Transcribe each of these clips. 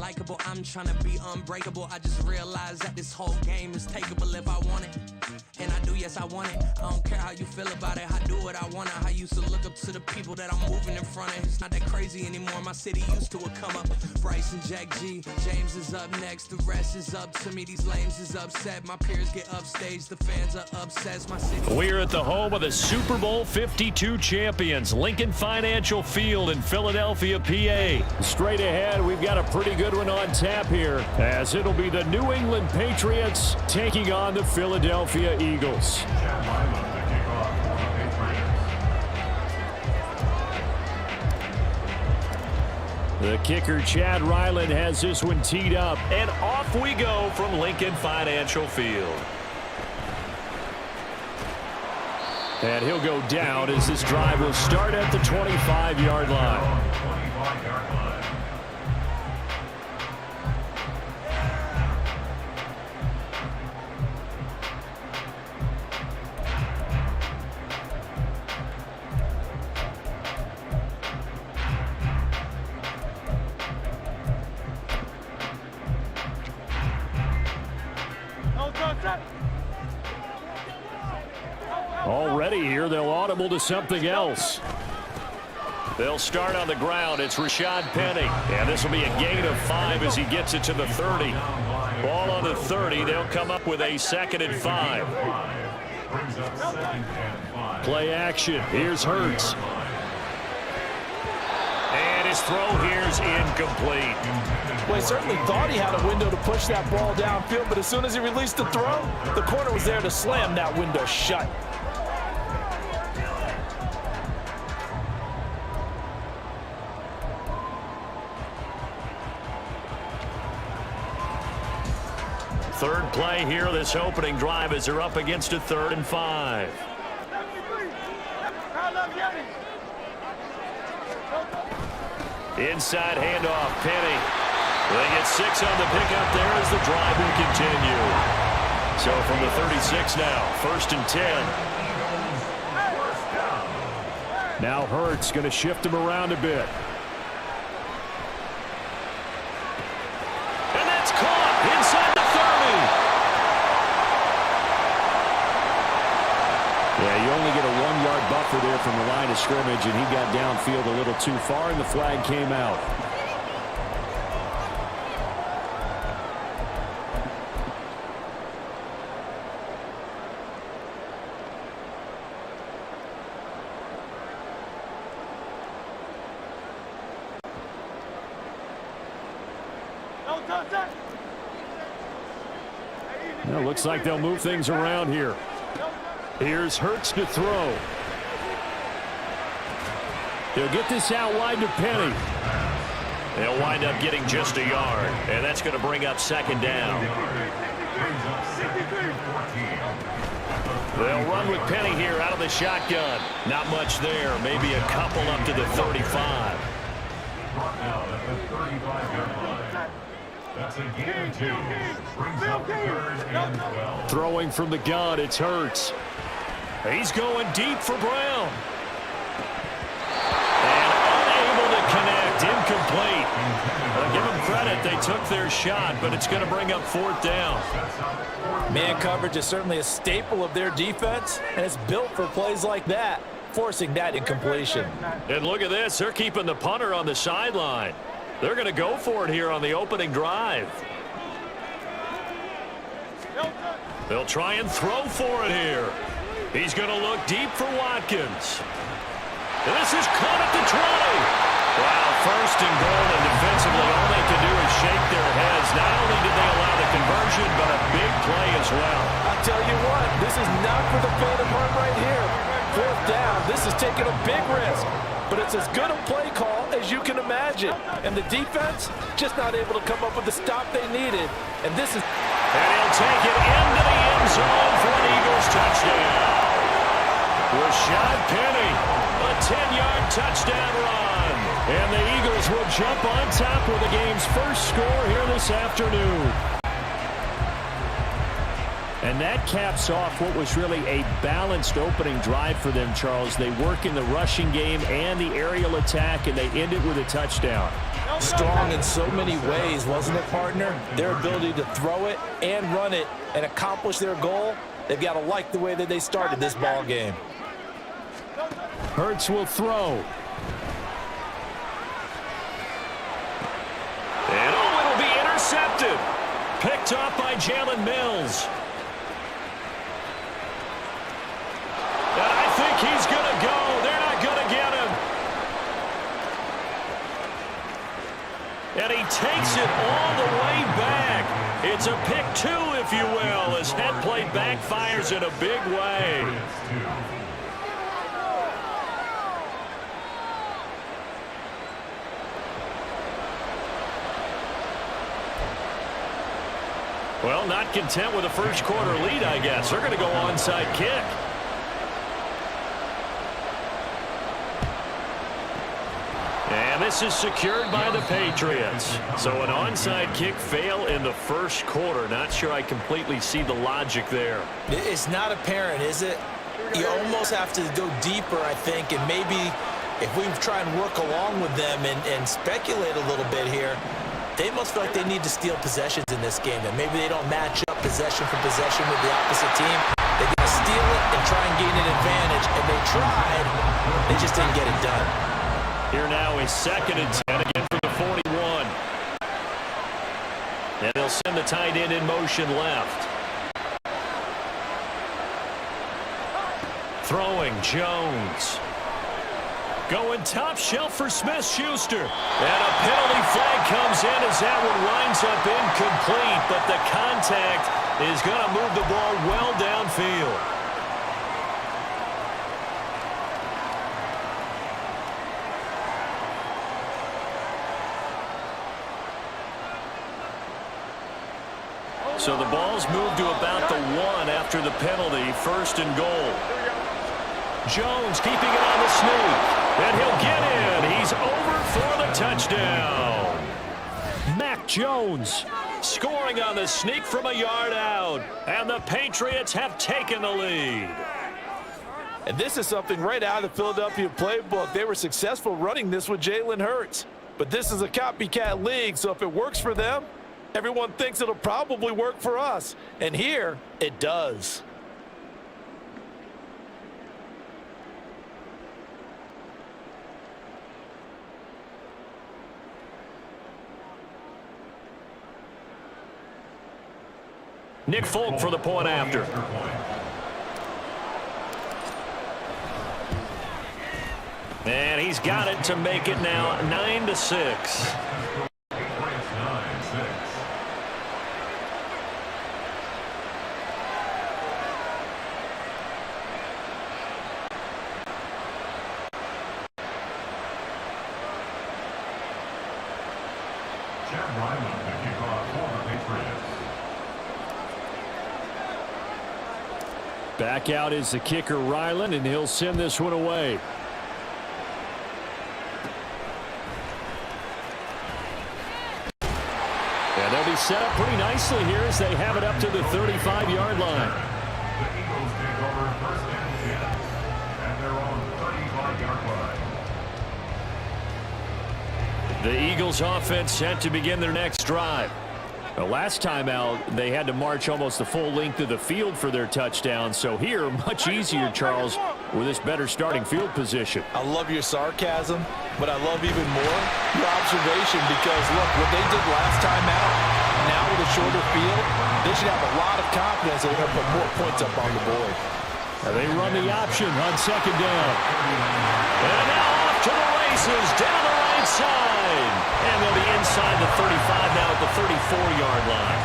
unlikable. I'm trying to be unbreakable. I just realized that this whole game is takeable if I want it. And I do, yes, I want it. I don't care how you feel about it. I do what I want it. I used to look up to the people that I'm moving in front of. It's not that crazy anymore. My city used to it come up. Bryce and Jack G. James is up next. The rest is up to me. These lames is upset. My peers get upstaged. The fans are obsessed. My city. We're at the home of the Super Bowl 52 champions, Lincoln Financial Field in Philadelphia, PA. Straight ahead, we've got a pretty good one on tap here, as it'll be the New England Patriots taking on the Philadelphia Eagles. The kicker, Chad Ryland, has this one teed up. And off we go from Lincoln Financial Field. And he'll go down as this drive will start at the 25-yard line. Already here, they'll audible to something else. They'll start on the ground. It's Rashad Penny. And this will be a gain of 5 as he gets it to the 30. Ball on the 30. They'll come up with a 2nd and 5. Play action. Here's Hurts. And his throw here's incomplete. Well, he certainly thought he had a window to push that ball downfield, but as soon as he released the throw, the corner was there to slam that window shut. Third play here, this opening drive, as they're up against a 3rd and 5. Inside handoff, Penny. They get 6 on the pickup there as the drive will continue. So from the 36 now, 1st and 10. Now Hurts going to shift him around a bit. And that's caught inside the 30. Yeah, you only get a 1-yard buffer there from the line of scrimmage, and he got downfield a little too far, and the flag came out. Well, looks like they'll move things around here. Here's Hurts to throw. He'll get this out wide to Penny. They'll wind up getting just a yard, and that's going to bring up 2nd down. They'll run with Penny here out of the shotgun. Not much there, maybe a couple up to the 35. That's a gain of 2. Brings up 3rd and 12. Throwing from the gun, it's Hurts. He's going deep for Brown. And unable to connect, incomplete. Give them credit, they took their shot, but it's going to bring up 4th down. Man coverage is certainly a staple of their defense, and it's built for plays like that, forcing that incompletion. And look at this, they're keeping the punter on the sideline. They're going to go for it here on the opening drive. They'll try and throw for it here. He's going to look deep for Watkins. And this is caught at the 20. Wow, 1st and goal, and defensively all they can do is shake their heads. Not only did they allow the conversion, but a big play as well. I'll tell you what, this is not for the faint of heart right here. 4th down, this is taking a big risk. But it's as good a play call as you can imagine. And the defense just not able to come up with the stop they needed. And this is... And he'll take it into the end zone for an Eagles touchdown. Rashad Penny, a 10-yard touchdown run. And the Eagles will jump on top with the game's first score here this afternoon. And that caps off what was really a balanced opening drive for them, Charles. They work in the rushing game and the aerial attack, and they end it with a touchdown. Strong in so many ways, wasn't it, partner? Their ability to throw it and run it and accomplish their goal, they've got to like the way that they started this ball game. Hurts will throw. And it'll be intercepted. Picked up by Jalen Mills. And I think he's going to go. They're not going to get him. And he takes it all the way back. It's a pick two, if you will, as head play backfires in a big way. Well, not content with a first quarter lead, I guess. They're going to go onside kick. And this is secured by the Patriots. So an onside kick fail in the first quarter. Not sure I completely see the logic there. It's not apparent, is it? You almost have to go deeper, I think, and maybe if we try and work along with them and speculate a little bit here, they must feel like they need to steal possessions in this game, and maybe they don't match up possession for possession with the opposite team. They're going to steal it and try and gain an advantage, and they tried. They just didn't get it done. Here now is 2nd and 10 again from the 41. And they'll send the tight end in motion left. Throwing Jones. Going top shelf for Smith-Schuster. And a penalty flag comes in as that one winds up incomplete. But the contact is going to move the ball well downfield. So the ball's moved to about the 1 after the penalty. 1st and goal. Jones keeping it on the sneak. And he'll get in. He's over for the touchdown. Mac Jones scoring on the sneak from a yard out. And the Patriots have taken the lead. And this is something right out of the Philadelphia playbook. They were successful running this with Jalen Hurts. But this is a copycat league, so if it works for them, everyone thinks it'll probably work for us. And here, it does. Nick Folk for the point after. And he's got it to make it now 9-6. Back out is the kicker, Ryland, and he'll send this one away. And they'll be set up pretty nicely here as they have it up to the 35-yard line. The Eagles take over 1st and 10 at their own 35-yard line. The Eagles offense set to begin their next drive. The last time out, they had to march almost the full length of the field for their touchdown. So here, much easier, Charles, with this better starting field position. I love your sarcasm, but I love even more your observation because, look, what they did last time out, now with a shorter field, they should have a lot of confidence that they're going to put more points up on the board. They run the option on 2nd down. And now off to the races down the right side. And they'll be inside the 35 now at the 34-yard line.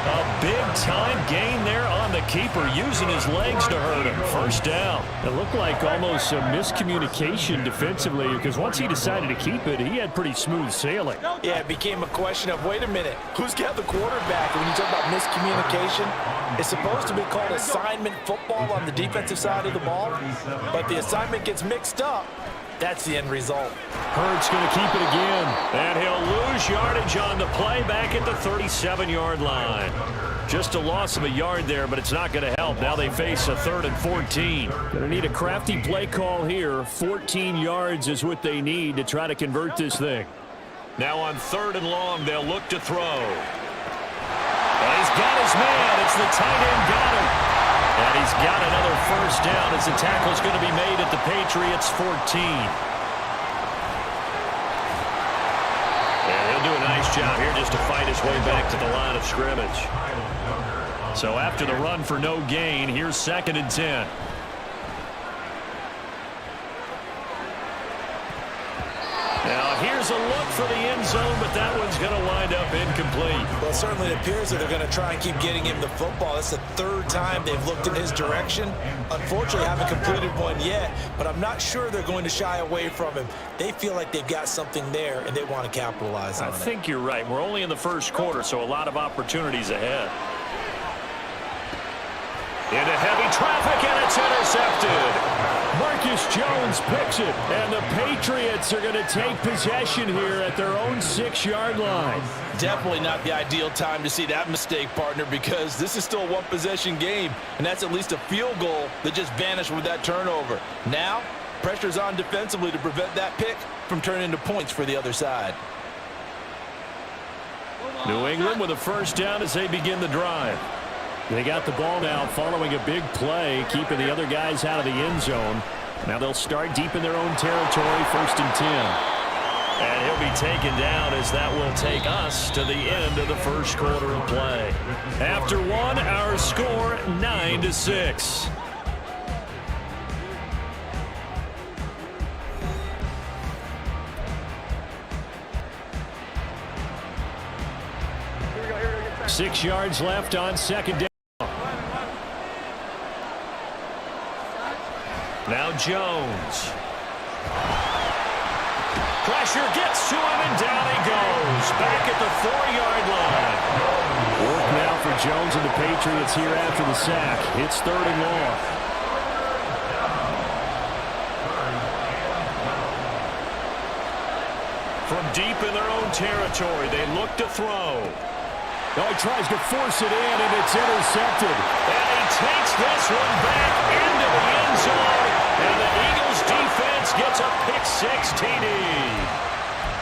A big-time gain there on the keeper, using his legs to hurt him. 1st down. It looked like almost a miscommunication defensively because once he decided to keep it, he had pretty smooth sailing. Yeah, it became a question of, wait a minute, who's got the quarterback? And when you talk about miscommunication, it's supposed to be called assignment football on the defensive side of the ball, but the assignment gets mixed up. That's the end result. Hurts going to keep it again. And he'll lose yardage on the play back at the 37-yard line. Just a loss of a yard there, but it's not going to help. Now they face a 3rd and 14. Going to need a crafty play call here. 14 yards is what they need to try to convert this thing. Now on 3rd and long, they'll look to throw. And he's got his man. It's the tight end got him. And he's got another first down as the tackle's going to be made at the Patriots 14. And he'll do a nice job here just to fight his way back to the line of scrimmage. So after the run for no gain, here's 2nd and 10. Now here's a look for the end zone, but that one's going to wind up incomplete. Well, certainly it appears that they're going to try and keep getting him the football. That's the 3rd time they've looked in his direction. Unfortunately, haven't completed one yet, but I'm not sure they're going to shy away from him. They feel like they've got something there, and they want to capitalize on it. I think you're right. We're only in the 1st quarter, so a lot of opportunities ahead. Into heavy traffic, and it's intercepted. Marcus Jones picks it, and the Patriots are going to take possession here at their own 6-yard line. Definitely not the ideal time to see that mistake, partner, because this is still a one-possession game, and that's at least a field goal that just vanished with that turnover. Now, pressure's on defensively to prevent that pick from turning into points for the other side. New England with a first down as they begin the drive. They got the ball now following a big play, keeping the other guys out of the end zone. Now they'll start deep in their own territory, 1st and 10. And he'll be taken down as that will take us to the end of the 1st quarter of play. After one, our score 9-6. Six yards left on 2nd down. Now Jones. Pressure gets to him, and down he goes. Back at the 4-yard line. Work now for Jones and the Patriots here after the sack. It's 3rd and long. From deep in their own territory, they look to throw. Oh, he tries to force it in, and it's intercepted. And he takes this one back into the end zone. And the Eagles defense gets a pick-6 TD.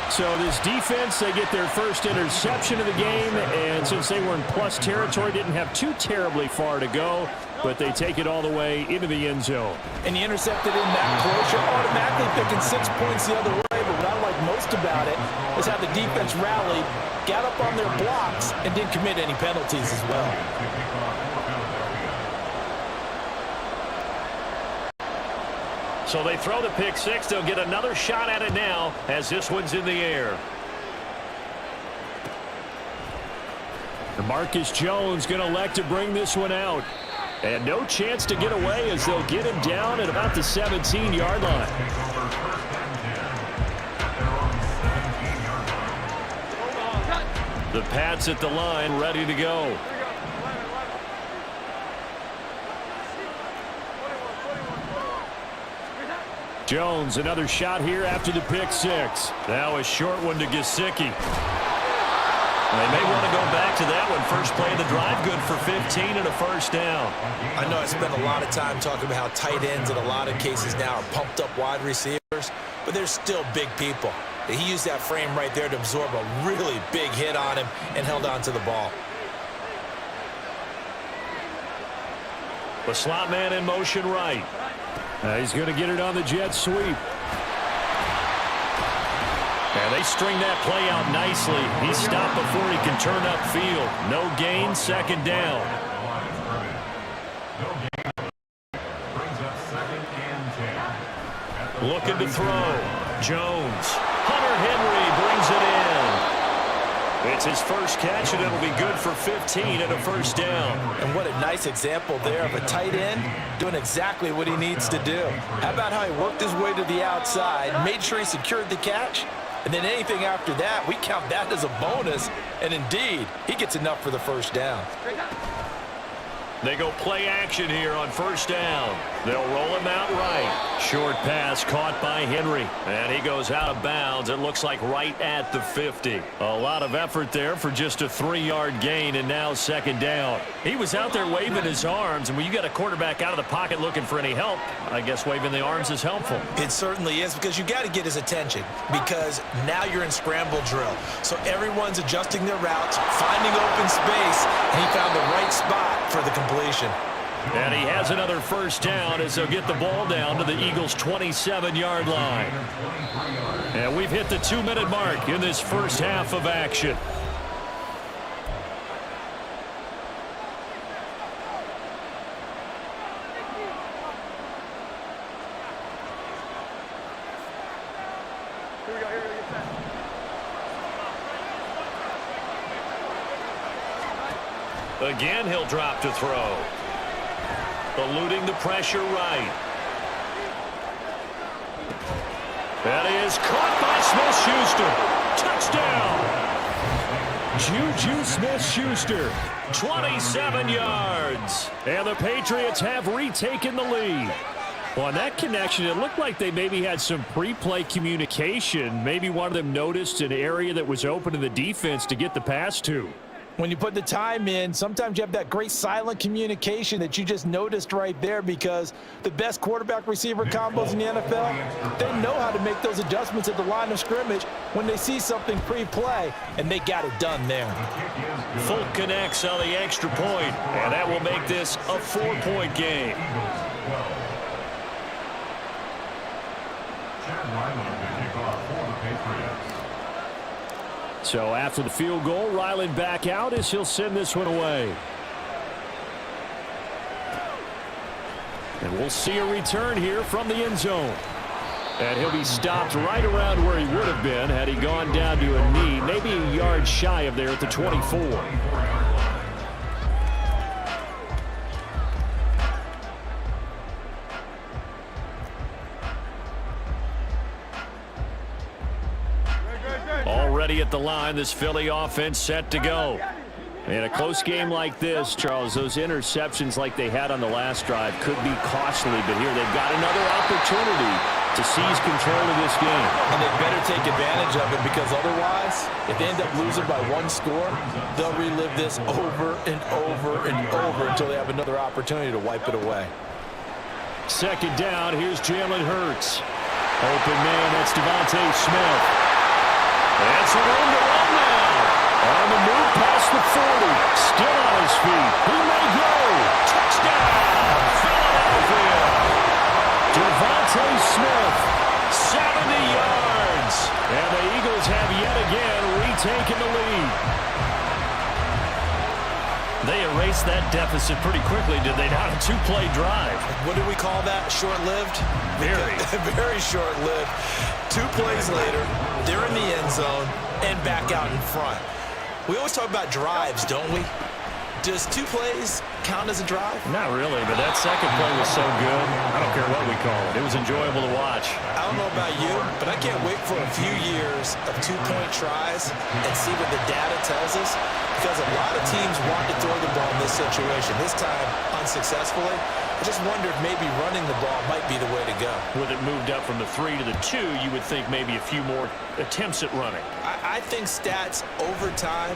So this defense, they get their first interception of the game, and since they were in plus territory, didn't have too terribly far to go, but they take it all the way into the end zone. And you intercepted in that close, you're automatically picking 6 points the other way, but what I like most about it is how the defense rallied, got up on their blocks, and didn't commit any penalties as well. So they throw the pick-6. They'll get another shot at it now as this one's in the air. Marcus Jones going to elect to bring this one out. And no chance to get away as they'll get him down at about the 17-yard line. The Pats at the line, ready to go. Jones, another shot here after the pick-6. Now a short one to Gesicki. They may want to go back to that one. First play of the drive, good for 15 and a first down. I know I spent a lot of time talking about how tight ends in a lot of cases now are pumped up wide receivers, but they're still big people. He used that frame right there to absorb a really big hit on him and held on to the ball. The slot man in motion right. He's going to get it on the jet sweep. And they string that play out nicely. He's stopped before he can turn upfield. No gain, 2nd down. Looking to throw. Jones. Hunter Henry brings it in. It's his first catch, and it'll be good for 15 and a first down. And what a nice example there of a tight end doing exactly what he needs to do. How about how he worked his way to the outside, made sure he secured the catch, and then anything after that, we count that as a bonus. And indeed, he gets enough for the first down. They go play action here on first down. They'll roll him out right. Short pass caught by Henry. And he goes out of bounds. It looks like right at the 50. A lot of effort there for just a 3-yard gain, and now second down. He was out there waving his arms, and when you got a quarterback out of the pocket looking for any help, I guess waving the arms is helpful. It certainly is, because you got to get his attention, because now you're in scramble drill. So everyone's adjusting their routes, finding open space, and he found the right spot for the completion. And he has another first down as they'll get the ball down to the Eagles' 27-yard line. And we've hit the 2-minute mark in this first half of action. Again, he'll drop to throw. Eluding the pressure right. That is caught by Smith-Schuster. Touchdown. Juju Smith-Schuster, 27 yards. And the Patriots have retaken the lead. Well, on that connection, it looked like they maybe had some pre-play communication. Maybe one of them noticed an area that was open in the defense to get the pass to. When you put the time in, sometimes you have that great silent communication that you just noticed right there, because the best quarterback-receiver combos in the NFL, they know how to make those adjustments at the line of scrimmage when they see something pre-play, and they got it done there. Fulk connects on the extra point, and that will make this a 4-point game. So after the field goal, Ryland back out as he'll send this one away. And we'll see a return here from the end zone. And he'll be stopped right around where he would have been had he gone down to a knee, maybe a yard shy of there at the 24. Already at the line, this Philly offense set to go. In a close game like this, Charles, those interceptions like they had on the last drive could be costly, but here they've got another opportunity to seize control of this game. And they better take advantage of it, because otherwise, if they end up losing by 1 score, they'll relive this over and over and over until they have another opportunity to wipe it away. Second down, here's Jalen Hurts. Open man, that's Devontae Smith. And some room to run now. On the move past the 40. Still on his feet. He may go. Touchdown, Philadelphia. Devontae Smith, 70 yards. And the Eagles have yet again retaken the lead. They erased that deficit pretty quickly, did they not? A 2-play drive. What do we call that? Short-lived? Very. Very short-lived. 2 plays later, they're in the end zone and back out in front. We always talk about drives, don't we? Does 2 plays count as a drive? Not really, but that second play was so good. I don't care what we call it. It was enjoyable to watch. I don't know about you, but I can't wait for a few years of 2-point tries and see what the data tells us, because a lot of teams want to throw the ball in this situation. This time, unsuccessfully. I just wondered maybe running the ball might be the way to go. With it moved up from the 3 to the 2, you would think maybe a few more attempts at running. I think stats over time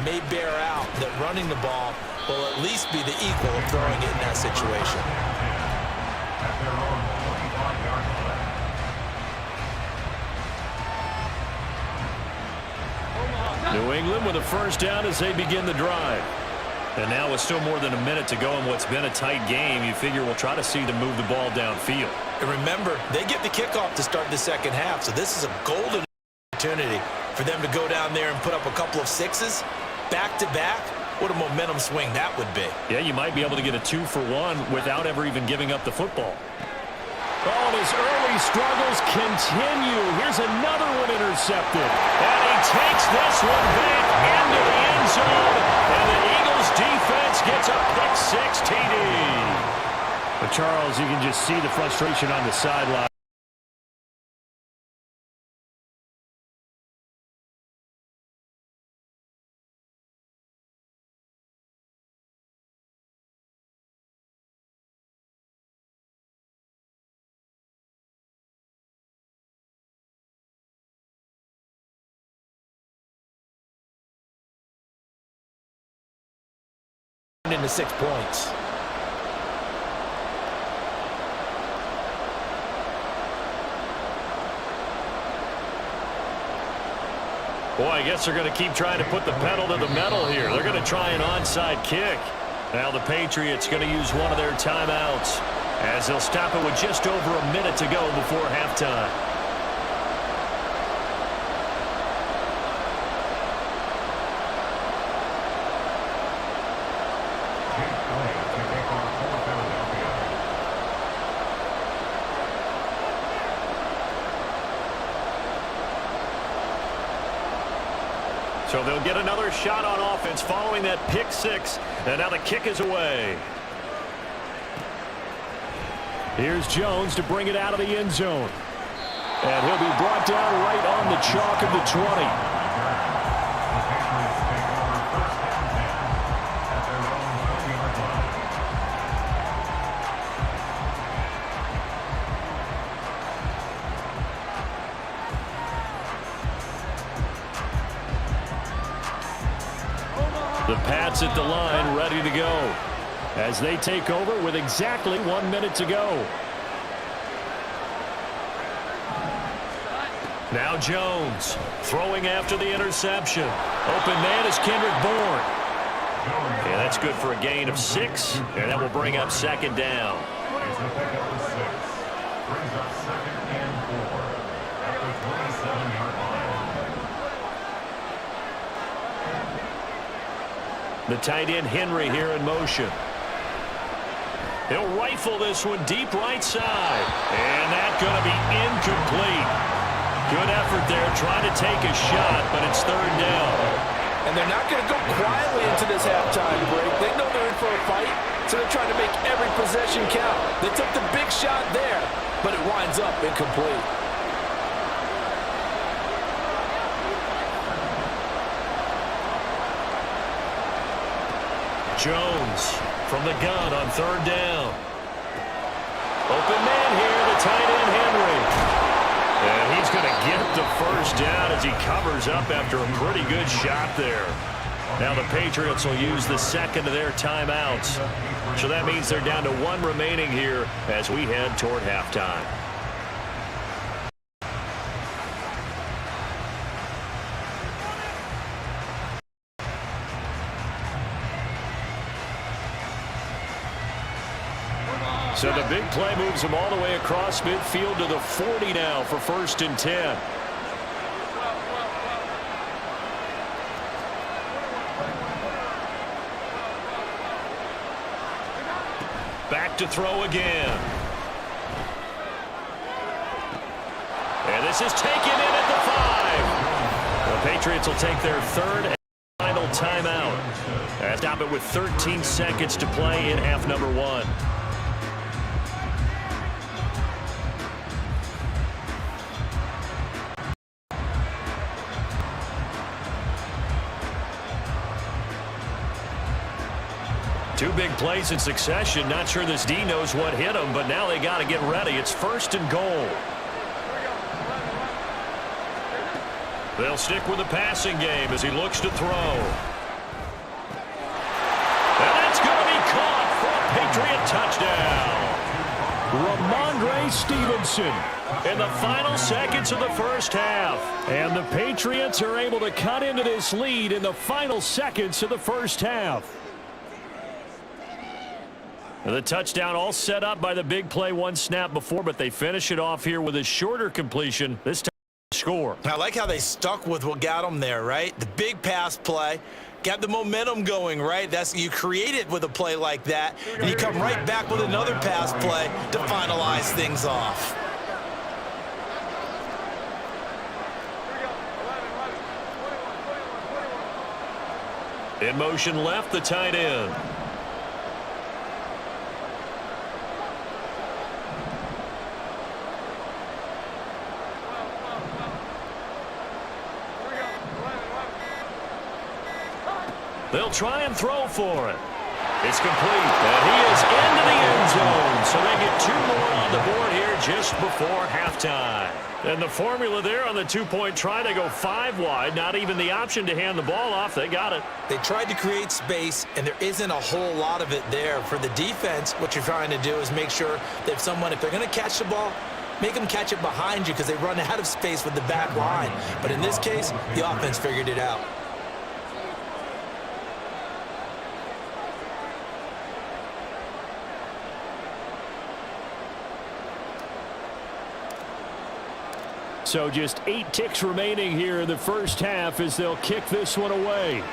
may bear out that running the ball will at least be the equal of throwing it in that situation. New England with a first down as they begin the drive. And now with still more than a minute to go in what's been a tight game, you figure we'll try to see them move the ball downfield. And remember, they get the kickoff to start the second half, so this is a golden opportunity for them to go down there and put up a couple of 6s back-to-back. What a momentum swing that would be. Yeah, you might be able to get a 2-for-1 without ever even giving up the football. Oh, his early struggles continue. Here's another one intercepted. And he takes this one back into the end zone. And the Eagles defense gets a pick-6 TD. But Charles, you can just see the frustration on the sideline. into 6 points. Boy, I guess they're going to keep trying to put the pedal to the metal here. They're going to try an onside kick. Now the Patriots going to use one of their timeouts as they'll stop it with just over a minute to go before halftime. So they'll get another shot on offense following that pick six. And now the kick is away. Here's Jones to bring it out of the end zone. And he'll be brought down right on the chalk of the 20. The Pats at the line, ready to go as they take over with exactly 1 minute to go. Now Jones throwing after the interception. Open man is Kendrick Bourne. And that's good for a gain of 6, and that will bring up second down. It's a pickup of 6. Brings up 2nd and 4 at the 27-yard line. The tight end Henry here in motion. He'll rifle this one deep right side. And that's going to be incomplete. Good effort there trying to take a shot, but it's third down. And they're not going to go quietly into this halftime break. They know they're in for a fight, so they're trying to make every possession count. They took the big shot there, but it winds up incomplete. Jones from the gun on third down. Open man here, the tight end Henry. And he's going to get the first down as he covers up after a pretty good shot there. Now the Patriots will use the second of their timeouts. So that means they're down to 1 remaining here as we head toward halftime. So the big play moves them all the way across midfield to the 40 now for 1st and 10. Back to throw again. And this is taken in at the 5. The Patriots will take their third and final timeout. And stop it with 13 seconds to play in half number 1. Two big plays in succession. Not sure this D knows what hit him, but now they got to get ready. It's 1st and goal. They'll stick with the passing game as he looks to throw. And that's going to be caught for a Patriot touchdown. Ramondre Stevenson In the final seconds of the first half. And the Patriots are able to cut into this lead in the final seconds of the first half. The touchdown all set up by the big play 1 snap before, but they finish it off here with a shorter completion. This time score. I like how they stuck with what got them there, right? The big pass play. Got the momentum going, right? You create it with a play like that, and you come right back with another pass play to finalize things off. In motion left, the tight end. They'll try and throw for it. It's complete, and he is into the end zone. So they get 2 more on the board here just before halftime. And the formula there on the 2-point try, they go 5 wide. Not even the option to hand the ball off. They got it. They tried to create space, and there isn't a whole lot of it there. For the defense, what you're trying to do is make sure that if they're going to catch the ball, make them catch it behind you because they run out of space with the back line. But in this case, the offense figured it out. So just 8 ticks remaining here in the first half as they'll kick this one away.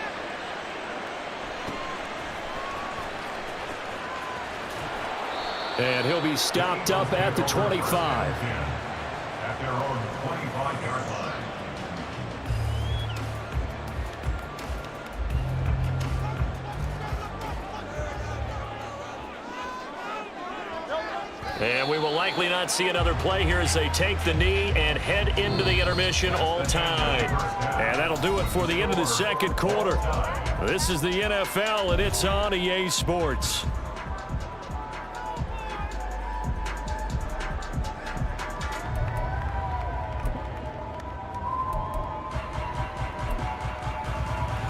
And he'll be stopped up at the 25. At their own 25-yard line. And we will likely not see another play here as they take the knee and head into the intermission all time. And that'll do it for the end of the second quarter. This is the NFL, and it's on EA Sports.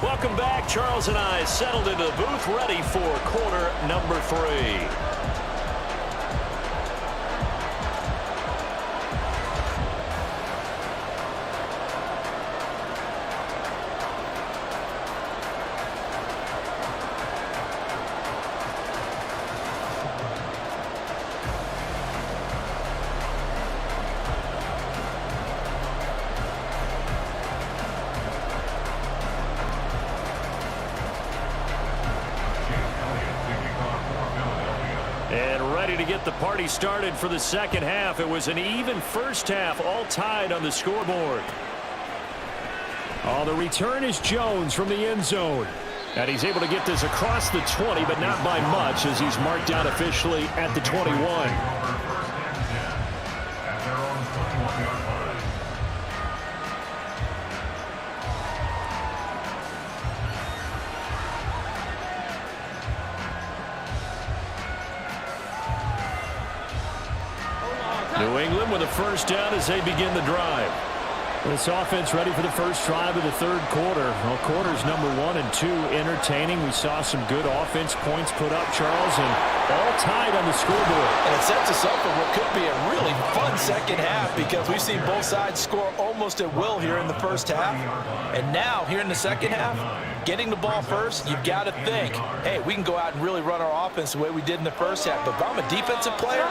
Welcome back. Charles and I settled into the booth, ready for quarter number 3. Get the party started for the second half. It was an even first half, all tied on the scoreboard. Oh, the return is Jones from the end zone. And he's able to get this across the 20, but not by much as he's marked out officially at the 21. At their own 21-yard line. New England with a first down as they begin the drive. This offense ready for the first drive of the third quarter. Well, quarters number 1 and 2 entertaining. We saw some good offense points put up, Charles, and all tied on the scoreboard. And it sets us up for what could be a really fun second half because we've seen both sides score almost at will here in the first half. And now, here in the second half, getting the ball first, you've got to think, hey, we can go out and really run our offense the way we did in the first half. But if I'm a defensive player,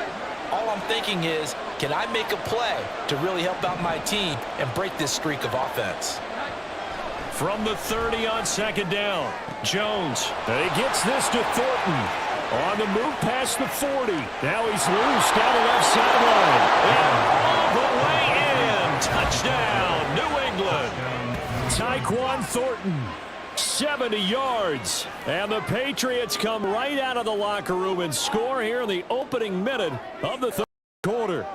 all I'm thinking is, can I make a play to really help out my team and break this streak of offense? From the 30 on second down, Jones. And he gets this to Thornton. On the move past the 40. Now he's loose down the left sideline. And all the way in. Touchdown, New England. Tyquan Thornton. 70 yards. And the Patriots come right out of the locker room and score here in the opening minute of the third quarter.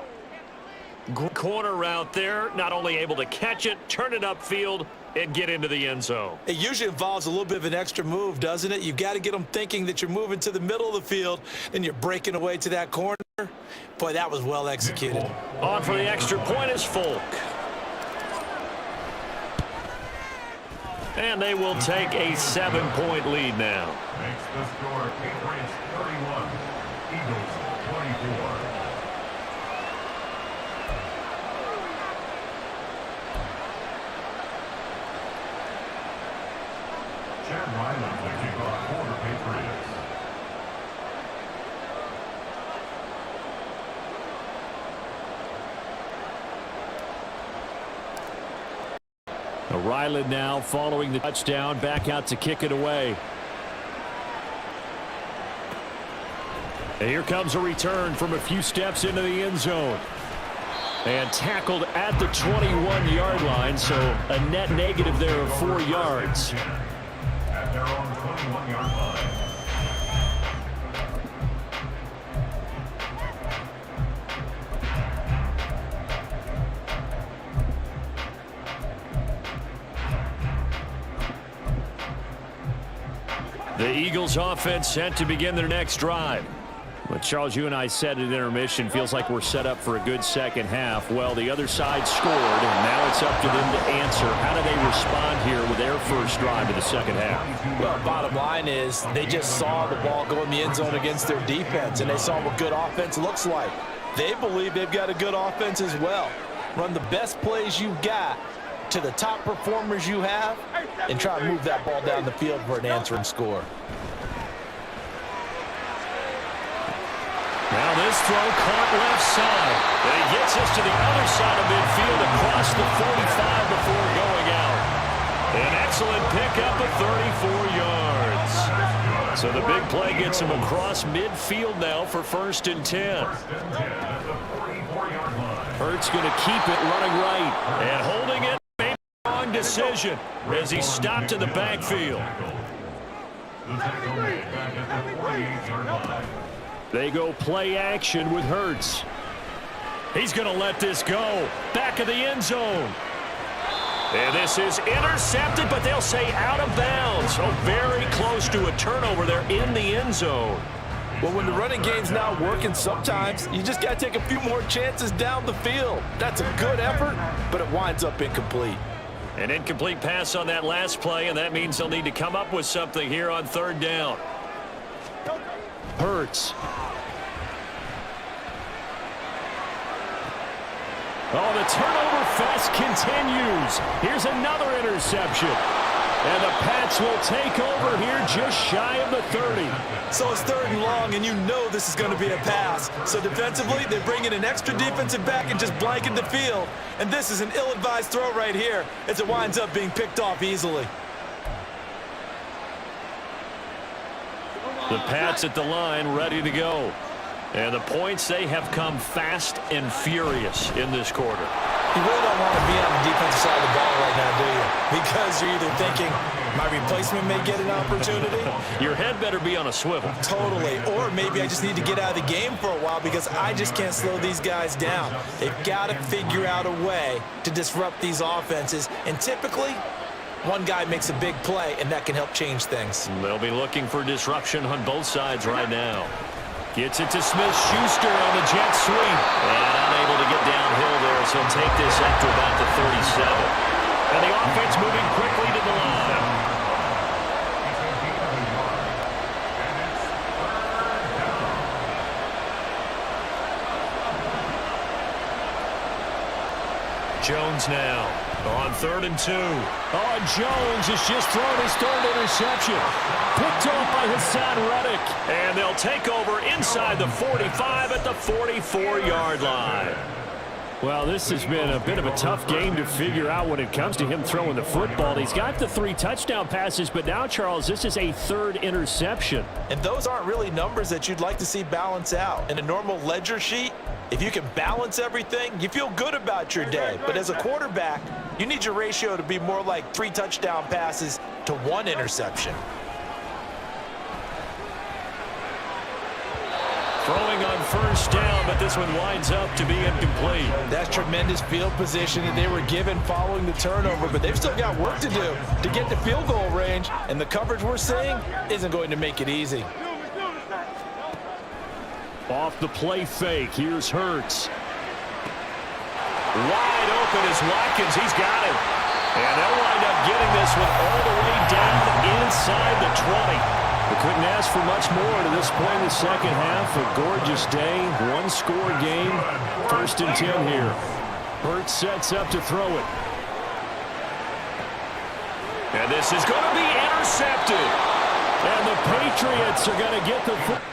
Corner route there, not only able to catch it, turn it upfield, and get into the end zone. It usually involves a little bit of an extra move, doesn't it? You've got to get them thinking that you're moving to the middle of the field and you're breaking away to that corner. Boy, that was well executed. On for the extra point is Folk. And they will take a 7-point lead now. Makes the score Patriots 31, Eagles 24. Chad Ryland to kick off for the Patriots. Ryland now following the touchdown, back out to kick it away. And here comes a return from a few steps into the end zone. And tackled at the 21-yard line, so a net negative there of 4 yards. At their own 21-yard line. The Eagles offense set to begin their next drive. Well, Charles, you and I said at intermission, feels like we're set up for a good second half. Well, the other side scored, and now it's up to them to answer. How do they respond here with their first drive of the second half? Well, bottom line is they just saw the ball go in the end zone against their defense, and they saw what good offense looks like. They believe they've got a good offense as well. Run the best plays you've got to the top performers you have, and try to move that ball down the field for an answering score. Now this throw caught left side. And he gets us to the other side of midfield across the 45 before going out. An excellent pickup of 34 yards. So the big play gets him across midfield now for 1st and 10. Hurts going to keep it running right. And holding it, made the wrong decision as he stopped in the backfield. They go play action with Hurts. He's going to let this go. Back of the end zone. And this is intercepted, but they'll say out of bounds. So very close to a turnover there in the end zone. Well, when the running game's not working, sometimes you just got to take a few more chances down the field. That's a good effort, but it winds up incomplete. An incomplete pass on that last play, and that means they'll need to come up with something here on 3rd down. Hurts. Oh, the turnover fest continues. Here's another interception. And the Pats will take over here just shy of the 30. So it's 3rd and long, and you know this is going to be a pass. So defensively, they bring in an extra defensive back and just blanket the field. And this is an ill-advised throw right here as it winds up being picked off easily. The Pats at the line ready to go. And the points, they have come fast and furious in this quarter. You really don't want to be on the defensive side of the ball right now, do you? Because you're either thinking, my replacement may get an opportunity. Your head better be on a swivel. Totally. Or maybe I just need to get out of the game for a while because I just can't slow these guys down. They've got to figure out a way to disrupt these offenses. And typically, one guy makes a big play, and that can help change things. They'll be looking for disruption on both sides right now. Gets it to Smith-Schuster on the jet sweep. And unable to get downhill there, so he'll take this up to about the 37. And the offense moving quickly to the line. Jones now on 3rd and 2. Oh, Jones has just thrown his 3rd interception. Picked off by Hassan Reddick. And they'll take over inside the 45 at the 44-yard line. Well, this has been a bit of a tough game to figure out when it comes to him throwing the football. He's got the 3 touchdown passes, but now, Charles, this is a 3rd interception. And those aren't really numbers that you'd like to see balance out. In a normal ledger sheet, if you can balance everything, you feel good about your day. But as a quarterback, you need your ratio to be more like 3 touchdown passes to 1 interception. Throwing on 1st down, but this one winds up to be incomplete. That's tremendous field position that they were given following the turnover, but they've still got work to do to get to field goal range, and the coverage we're seeing isn't going to make it easy. Off the play fake, here's Hurts. Wide open is Watkins. He's got it. And they'll wind up getting this one all the way down inside the 20. We couldn't ask for much more to this point in the second half. A gorgeous day, 1-score game. 1st and 10 here. Hurts sets up to throw it. And this is going to be intercepted. And the Patriots are going to get the football.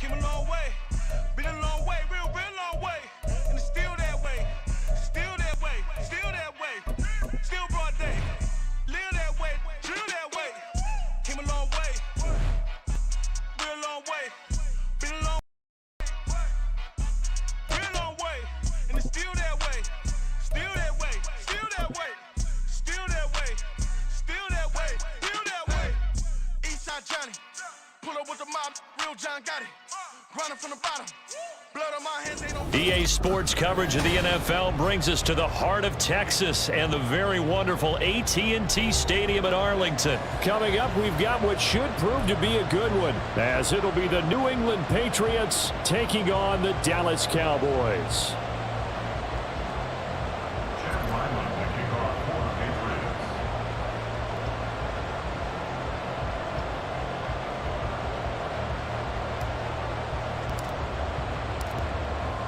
Came a long way, been a long EA Sports coverage of the NFL brings us to the heart of Texas and the very wonderful AT&T Stadium in Arlington. Coming up, we've got what should prove to be a good one, as it'll be the New England Patriots taking on the Dallas Cowboys.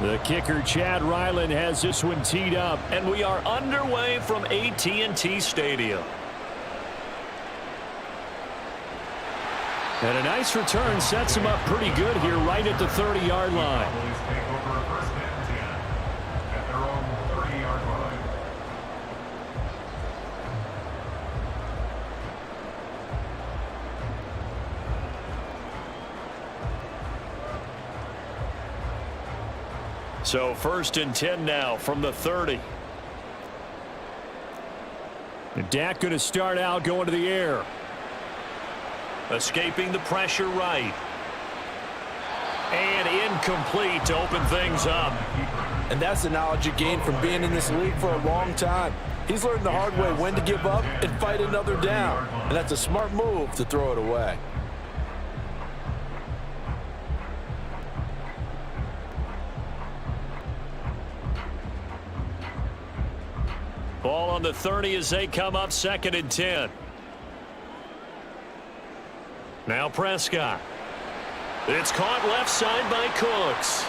The kicker, Chad Ryland, has this one teed up, And we are underway from AT&T Stadium. and a nice return sets him up pretty good here right at the 30-yard line. Cowboys take over first and 10 at their own 30-yard line. So first and 10 now from the 30. And Dak going to start out going to the air. Escaping the pressure right. And incomplete to open things up. And that's the knowledge you gain from being in this league for a long time. He's learned the hard way when to give up and fight another down. And that's a smart move to throw it away. Ball on the 30 as they come up second and 10. Now Prescott. It's caught left side by Cooks.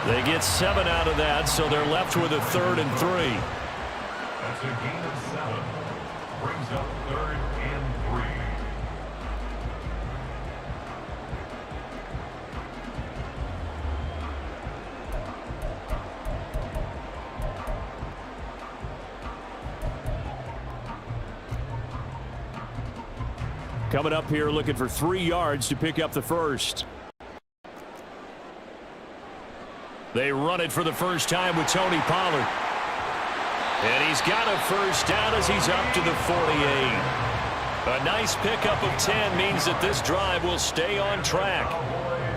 They get 7 out of that, so they're left with a 3rd and 3. That's a gain of 7. Brings up 3rd and 3. Coming up here looking for 3 yards to pick up the first. They run it for the first time with Tony Pollard. And he's got a first down as he's up to the 48. A nice pickup of 10 means that this drive will stay on track.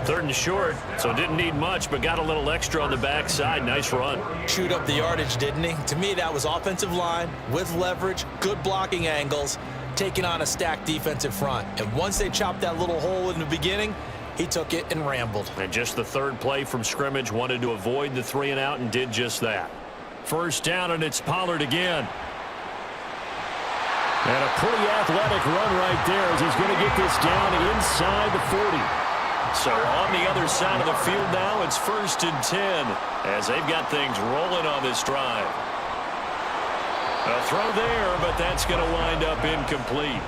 3rd and short, so didn't need much, but got a little extra on the backside. Nice run. Chewed up the yardage, didn't he? To me, that was offensive line with leverage, good blocking angles, taking on a stacked defensive front. And once they chopped that little hole in the beginning, he took it and rambled. And just the 3rd play from scrimmage, wanted to avoid the 3 and out and did just that. First down, and it's Pollard again. And a pretty athletic run right there as he's going to get this down inside the 40. So on the other side of the field now, it's 1st and 10 as they've got things rolling on this drive. A throw there, but that's going to wind up incomplete.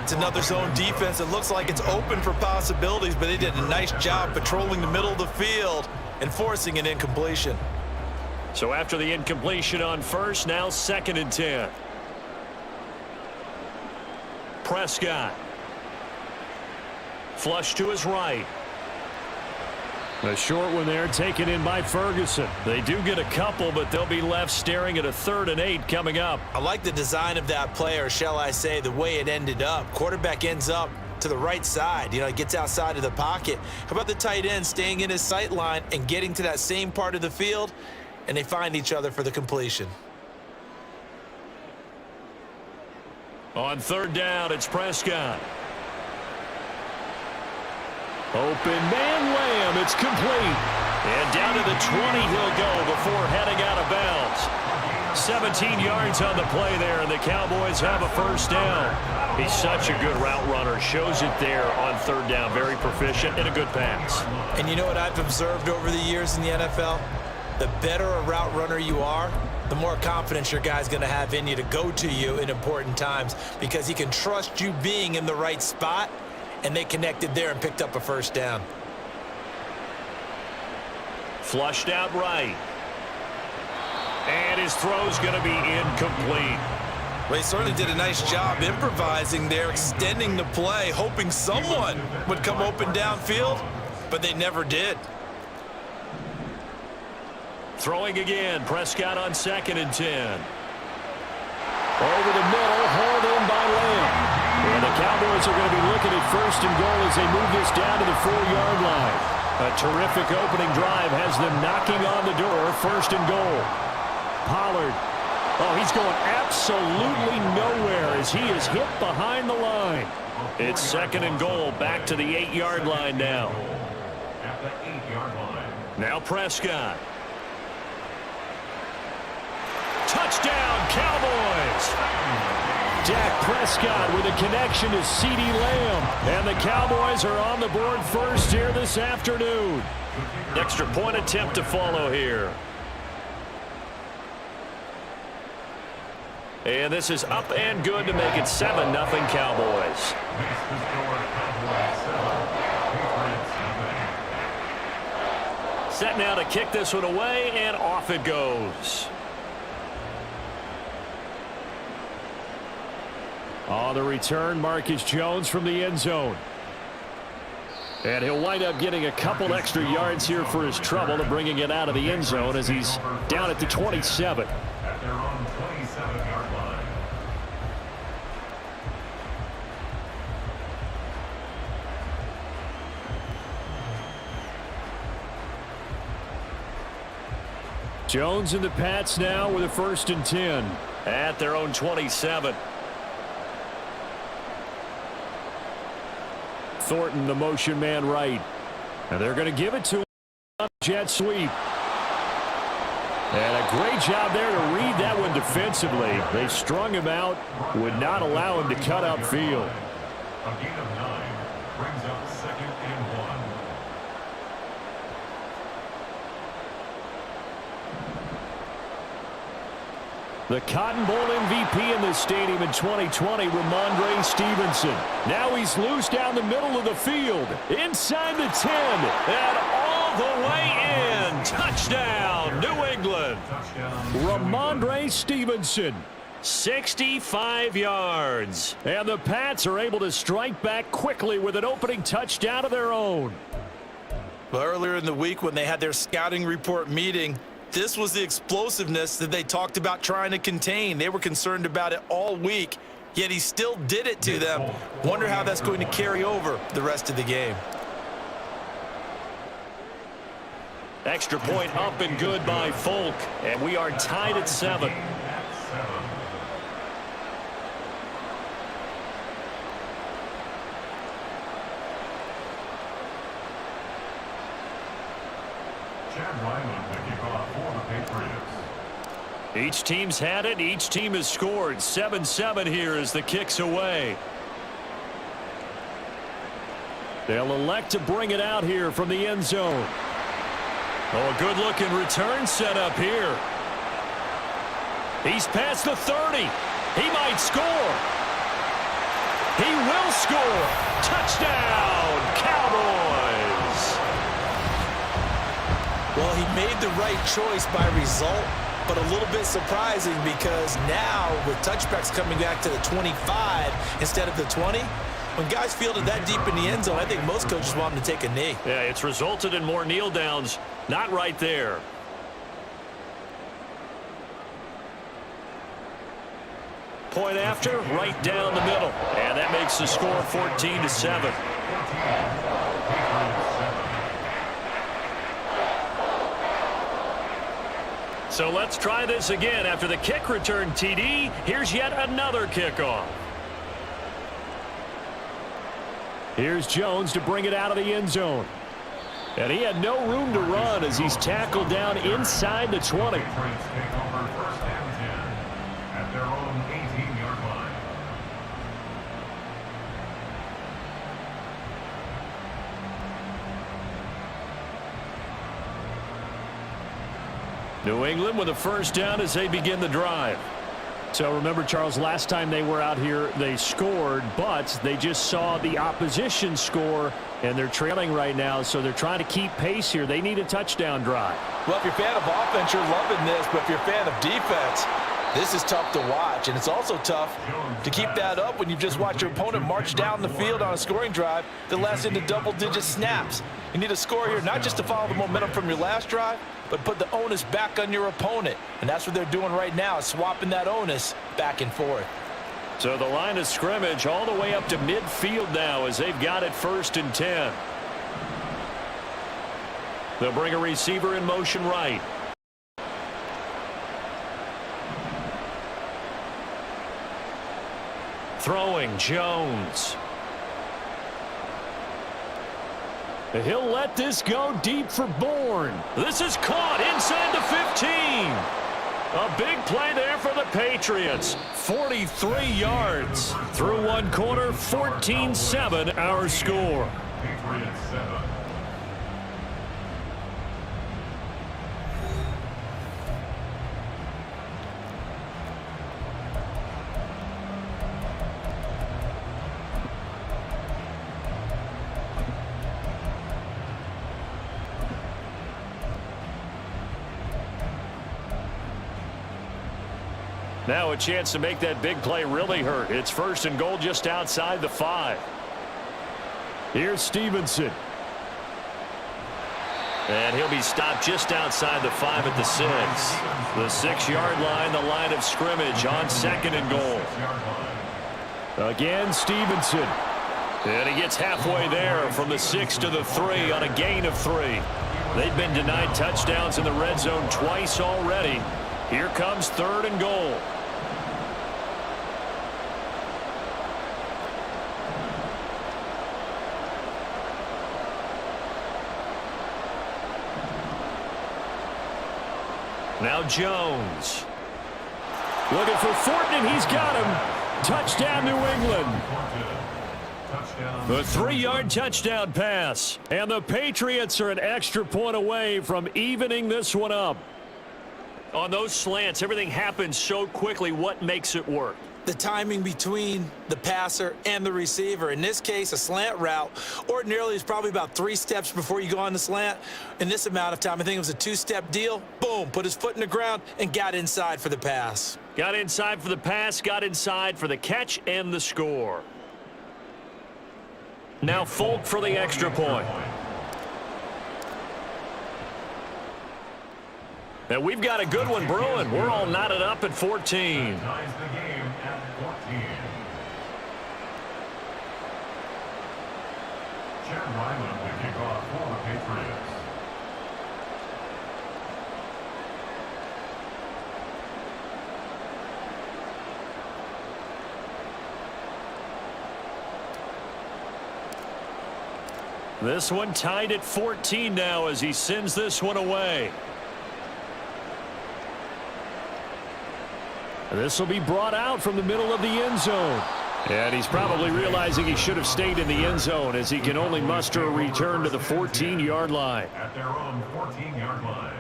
It's another zone defense. It looks like it's open for possibilities, but they did a nice job patrolling the middle of the field and forcing an incompletion. So after the incompletion on first, now 2nd and 10. Prescott. Flush to his right. A short one there taken in by Ferguson. They do get a couple, but they'll be left staring at a 3rd and 8 coming up. I like the design of that play, or shall I say the way it ended up. Quarterback ends up to the right side. You know, he gets outside of the pocket. How about the tight end staying in his sight line and getting to that same part of the field, and they find each other for the completion. On 3rd down, it's Prescott. Open man Lamb. It's complete. And down to the 20 he'll go before heading out of bounds. 17 yards on the play there, and the Cowboys have a first down. He's such a good route runner. Shows it there on 3rd down. Very proficient and a good pass. And you know what I've observed over the years in the NFL? The better a route runner you are, the more confidence your guy's going to have in you to go to you in important times, because he can trust you being in the right spot. And they connected there and picked up a first down. Flushed out right. And his throw's going to be incomplete. Well, he certainly did a nice job improvising there, extending the play, hoping someone would come open downfield, but they never did. Throwing again, Prescott on 2nd and 10. Over the middle, hauled in by Lamb. And the Cowboys are going to be looking at first and goal as they move this down to the 4-yard line. A terrific opening drive has them knocking on the door. First and goal. Pollard. Oh, he's going absolutely nowhere as he is hit behind the line. It's second and goal, back to the 8-yard line now. At the 8-yard line. Now Prescott. Touchdown, Cowboys! Dak Prescott with a connection to CeeDee Lamb. And the Cowboys are on the board first here this afternoon. Extra point attempt to follow here. And this is up and good to make it 7-0 Cowboys. Makes the score Cowboys 7, Patriots nothing. Set now to kick this one away, and off it goes. On the return, Marcus Jones from the end zone. And he'll wind up getting a couple extra yards here for his trouble to bringing it out of the end zone as he's down at the 27. At their own 27-yard line. Jones and the Pats now with a 1st and 10. At their own 27. Thornton, the motion man right. And they're going to give it to him on jet sweep. And a great job there to read that one defensively. They strung him out, would not allow him to cut upfield. A gain of 9 brings up 2nd and 1. The Cotton Bowl MVP in this stadium in 2020, Ramondre Stevenson. Now he's loose down the middle of the field, inside the 10, And all the way in. Touchdown, New England. Ramondre Stevenson. 65 yards. And the Pats are able to strike back quickly with an opening touchdown of their own. Well, earlier in the week when they had their scouting report meeting, this was the explosiveness that they talked about trying to contain. They were concerned about it all week, yet he still did it to them. Wonder how that's going to carry over the rest of the game. Extra point up and good by Folk. And we are tied at 7. At 7. Chad Ryland to kick off for the Patriots. Each team's had it. Each team has scored. 7-7 here as the kick's away. They'll elect to bring it out here from the end zone. Oh, a good-looking return set up here. He's past the 30. He might score. He will score. Touchdown, Cowboys. Well, he made the right choice by result, but a little bit surprising because now with touchbacks coming back to the 25 instead of the 20, when guys fielded that deep in the end zone, I think most coaches want them to take a knee. Yeah, it's resulted in more kneel downs. Not right there. Point after, right down the middle. And that makes the score 14-7. So let's try this again. After the kick return TD, here's yet another kickoff. Here's Jones to bring it out of the end zone. And he had no room to run as he's tackled down inside the 20. Patriots take over 1st and 10 at their own 18-yard line. New England with a 1st down as they begin the drive. So remember, Charles, last time they were out here, they scored, but they just saw the opposition score, and they're trailing right now, so they're trying to keep pace here. They need a touchdown drive. Well, if you're a fan of offense, you're loving this, but if you're a fan of defense, this is tough to watch, and it's also tough to keep that up when you've just watched your opponent march down the field on a scoring drive that lasts into double-digit snaps. You need a score here, not just to follow the momentum from your last drive, but put the onus back on your opponent. And that's what they're doing right now, swapping that onus back and forth. So the line of scrimmage all the way up to midfield now as they've got it 1st and 10. They'll bring a receiver in motion right. Throwing Jones. He'll let this go deep for Bourne. This is caught inside the 15. A big play there for the Patriots. 43 yards. Through one quarter, 14-7 our score. Patriots 7. Now a chance to make that big play really hurt. It's 1st and goal just outside the 5. Here's Stevenson. And he'll be stopped just outside the 5 at the 6. The 6-yard line, the line of scrimmage on 2nd and goal. Again, Stevenson. And he gets halfway there from the 6 to the 3 on a gain of 3. They've been denied touchdowns in the red zone twice already. Here comes 3rd and goal. Now Jones. Looking for Fortin, and he's got him. Touchdown, New England. The 3-yard touchdown pass. And the Patriots are an extra point away from evening this one up. On those slants, everything happens so quickly. What makes it work? The timing between the passer and the receiver. In this case, a slant route ordinarily is probably about 3 steps before you go on the slant. In this amount of time, I think it was a 2-step deal. Boom, put his foot in the ground and got inside for the pass. Got inside for the pass, got inside for the catch and the score. Now Folk for the extra point. And we've got a good one brewing. We're all knotted up at 14. Ties the game at 14. Chad Ryland to kick off for the Patriots. This one tied at 14 now as he sends this one away. This will be brought out from the middle of the end zone. And he's probably realizing he should have stayed in the end zone as he can only muster a return to the 14-yard line. At their own 14-yard line.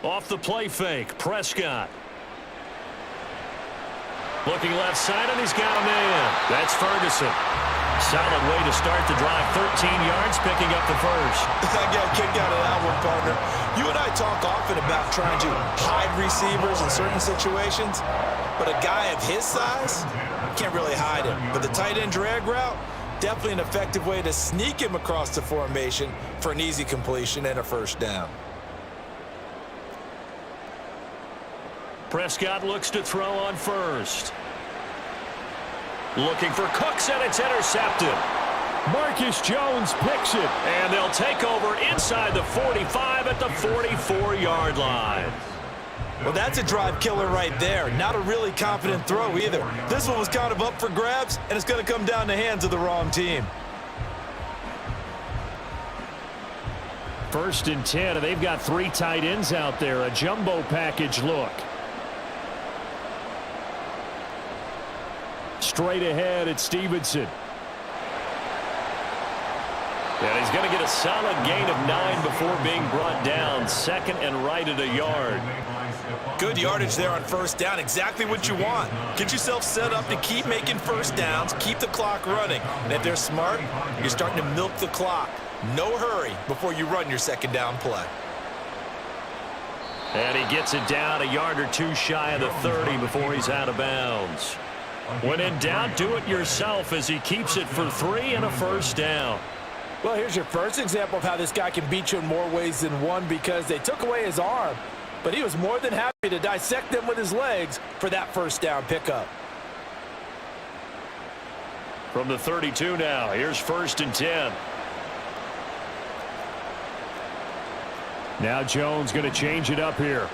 Off the play fake, Prescott. Looking left side, and he's got a man. That's Ferguson. Solid way to start the drive. 13 yards, picking up the first. I got kicked out of that one, partner. You and I talk often about trying to hide receivers in certain situations, but a guy of his size, can't really hide him. But the tight end drag route, definitely an effective way to sneak him across the formation for an easy completion and a first down. Prescott looks to throw on first. Looking for Cooks, and it's intercepted. Marcus Jones picks it, and they'll take over inside the 45 at the 44-yard line. Well, that's a drive killer right there. Not a really confident throw either. This one was kind of up for grabs, and it's going to come down the hands of the wrong team. 1st and 10, and they've got 3 tight ends out there. A jumbo package look. Straight ahead, it's Stevenson. And he's going to get a solid gain of 9 before being brought down. 2nd and right at a yard. Good yardage there on first down. Exactly what you want. Get yourself set up to keep making first downs, keep the clock running. And if they're smart, you're starting to milk the clock. No hurry before you run your second down play. And he gets it down a yard or two shy of the 30 before he's out of bounds. When in doubt, do it yourself as he keeps it for 3 and a first down. Well, here's your first example of how this guy can beat you in more ways than one, because they took away his arm, but he was more than happy to dissect them with his legs for that first down pickup. From the 32 now, here's 1st and 10. Now Jones going to change it up here.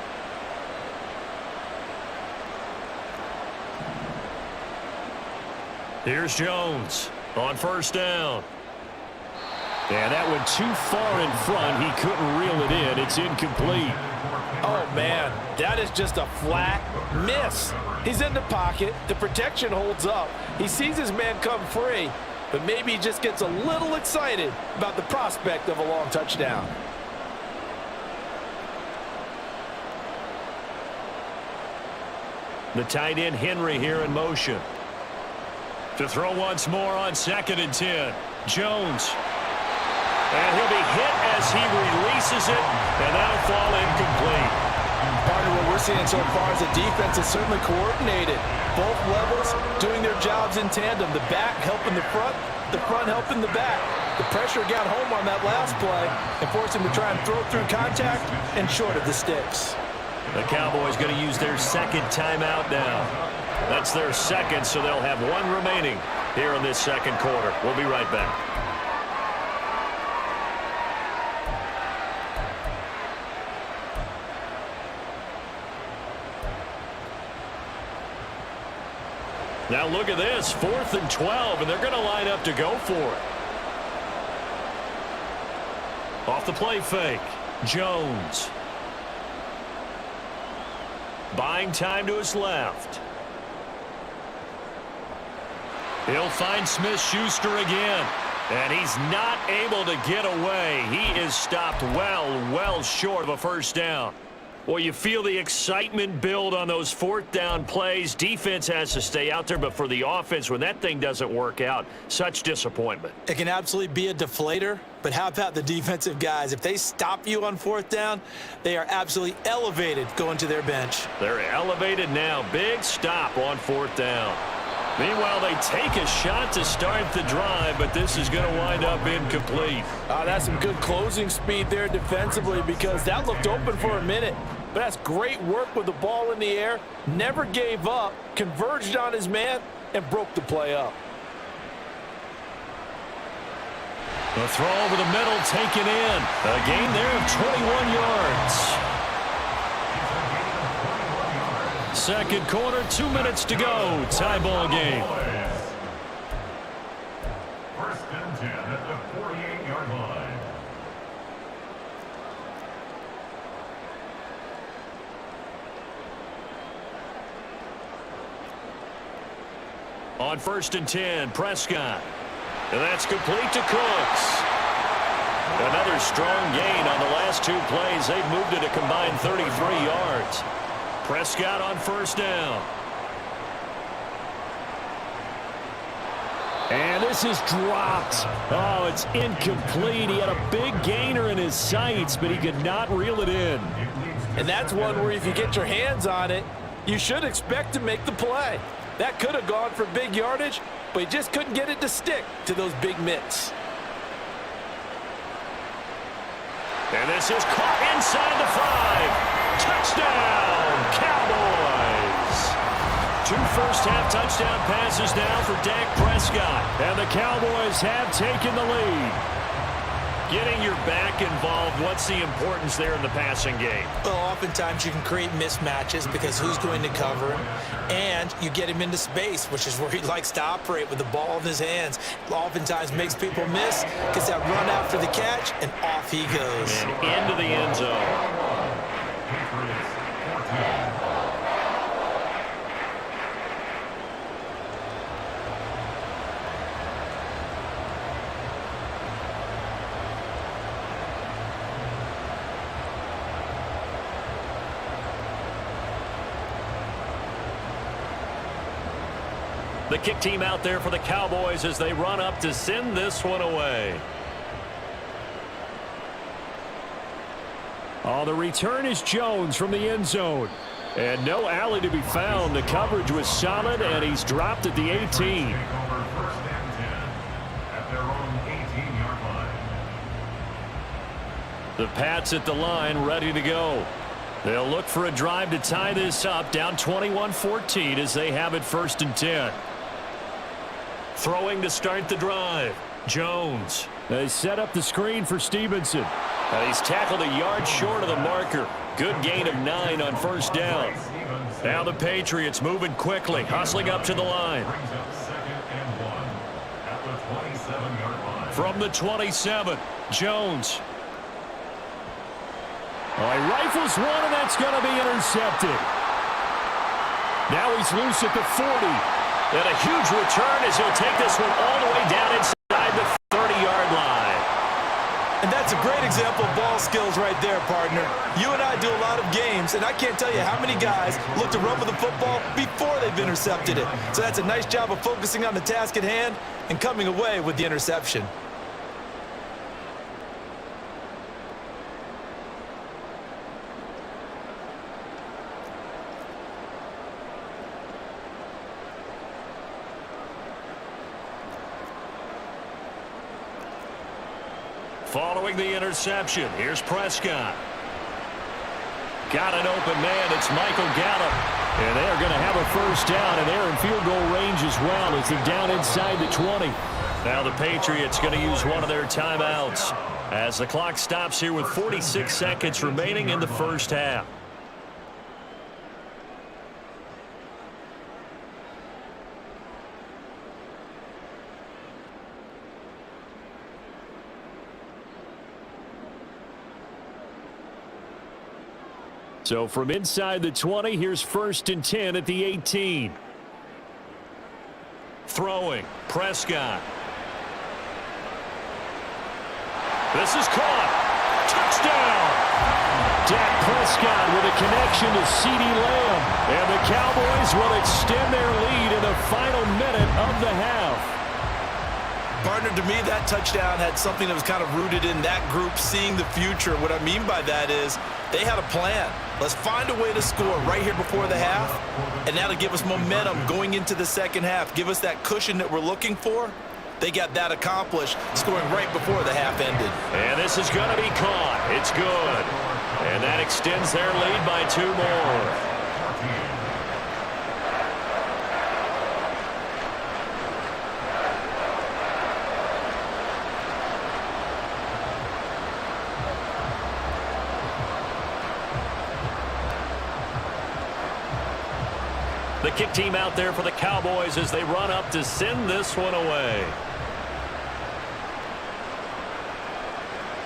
Here's Jones on 1st down. And that went too far in front. He couldn't reel it in. It's incomplete. Oh, man, that is just a flat miss. He's in the pocket. The protection holds up. He sees his man come free, but maybe he just gets a little excited about the prospect of a long touchdown. The tight end Henry here in motion. To throw once more on 2nd and 10. Jones. And he'll be hit as he releases it, and that'll fall incomplete. Part of what we're seeing so far is the defense is certainly coordinated. Both levels doing their jobs in tandem. The back helping the front helping the back. The pressure got home on that last play and forced him to try and throw through contact and short of the sticks. The Cowboys going to use their 2nd timeout now. That's their 2nd, so they'll have 1 remaining here in this 2nd quarter. We'll be right back. Now look at this, 4th and 12, and they're going to line up to go for it. Off the play fake, Jones. Buying time to his left. He'll find Smith-Schuster again. And he's not able to get away. He is stopped well short of a first down. Well, you feel the excitement build on those 4th down plays. Defense has to stay out there, but for the offense, when that thing doesn't work out, such disappointment. It can absolutely be a deflator, but how about the defensive guys? If they stop you on 4th down, they are absolutely elevated going to their bench. They're elevated now. Big stop on 4th down. Meanwhile, they take a shot to start the drive, but this is going to wind up incomplete. That's some good closing speed there defensively, because that looked open for a minute. But that's great work with the ball in the air. Never gave up, converged on his man, and broke the play up. The throw over the middle taken in. A gain there of 21 yards. 2nd quarter, 2 minutes to go. Tie ball game. 1st and 10 at the 48-yard line. On 1st and 10, Prescott. And that's complete to Cooks. Another strong gain on the last 2 plays. They've moved it a combined 33 yards. Prescott on 1st down. And this is dropped. Oh, it's incomplete. He had a big gainer in his sights, but he could not reel it in. And that's one where if you get your hands on it, you should expect to make the play. That could have gone for big yardage, but he just couldn't get it to stick to those big mitts. And this is caught inside the 5. Touchdown, Cowboys. 2 first-half touchdown passes now for Dak Prescott. And the Cowboys have taken the lead. Getting your back involved, what's the importance there in the passing game? Well, oftentimes you can create mismatches because who's going to cover him, and you get him into space, which is where he likes to operate with the ball in his hands. Oftentimes makes people miss, gets that run after the catch, and off he goes. And into the end zone. Patriots 14. The kick team out there for the Cowboys as they run up to send this one away. Oh, the return is Jones from the end zone. And no alley to be found. The coverage was solid, and he's dropped at the 18. First and 10 at their own 18-yard line. The Pats at the line, ready to go. They'll look for a drive to tie this up, down 21-14 as they have it 1st and 10. Throwing to start the drive, Jones. They set up the screen for Stevenson. He's tackled a yard short of the marker. Good gain of 9 on 1st down. Now the Patriots moving quickly, hustling up to the line. Brings up 2nd and 1 at the 27-yard line. From the 27, Jones. Oh, he rifles one, and that's going to be intercepted. Now he's loose at the 40. And a huge return as he'll take this one all the way down inside the 30-yard line. And that's a great example of ball skills right there, partner. You and I do a lot of games, and I can't tell you how many guys look to run with the football before they've intercepted it. So that's a nice job of focusing on the task at hand and coming away with the interception. Following the interception, here's Prescott. Got an open man. It's Michael Gallup. And they're going to have a 1st down, and they're in field goal range as well as they're down inside the 20. Now the Patriots going to use one of their timeouts as the clock stops here with 46 seconds remaining in the 1st half. So from inside the 20, here's 1st and 10 at the 18. Throwing, Prescott. This is caught. Touchdown! Dak Prescott with a connection to CeeDee Lamb. And the Cowboys will extend their lead in the final minute of the half. Partner, to me, that touchdown had something that was kind of rooted in that group seeing the future. What I mean by that is they had a plan. Let's find a way to score right here before the half, and that'll give us momentum going into the 2nd half, give us that cushion that we're looking for. They got that accomplished, scoring right before the half ended. And this is going to be caught. It's good. And that extends their lead by 2 more. The kick team out there for the Cowboys as they run up to send this one away.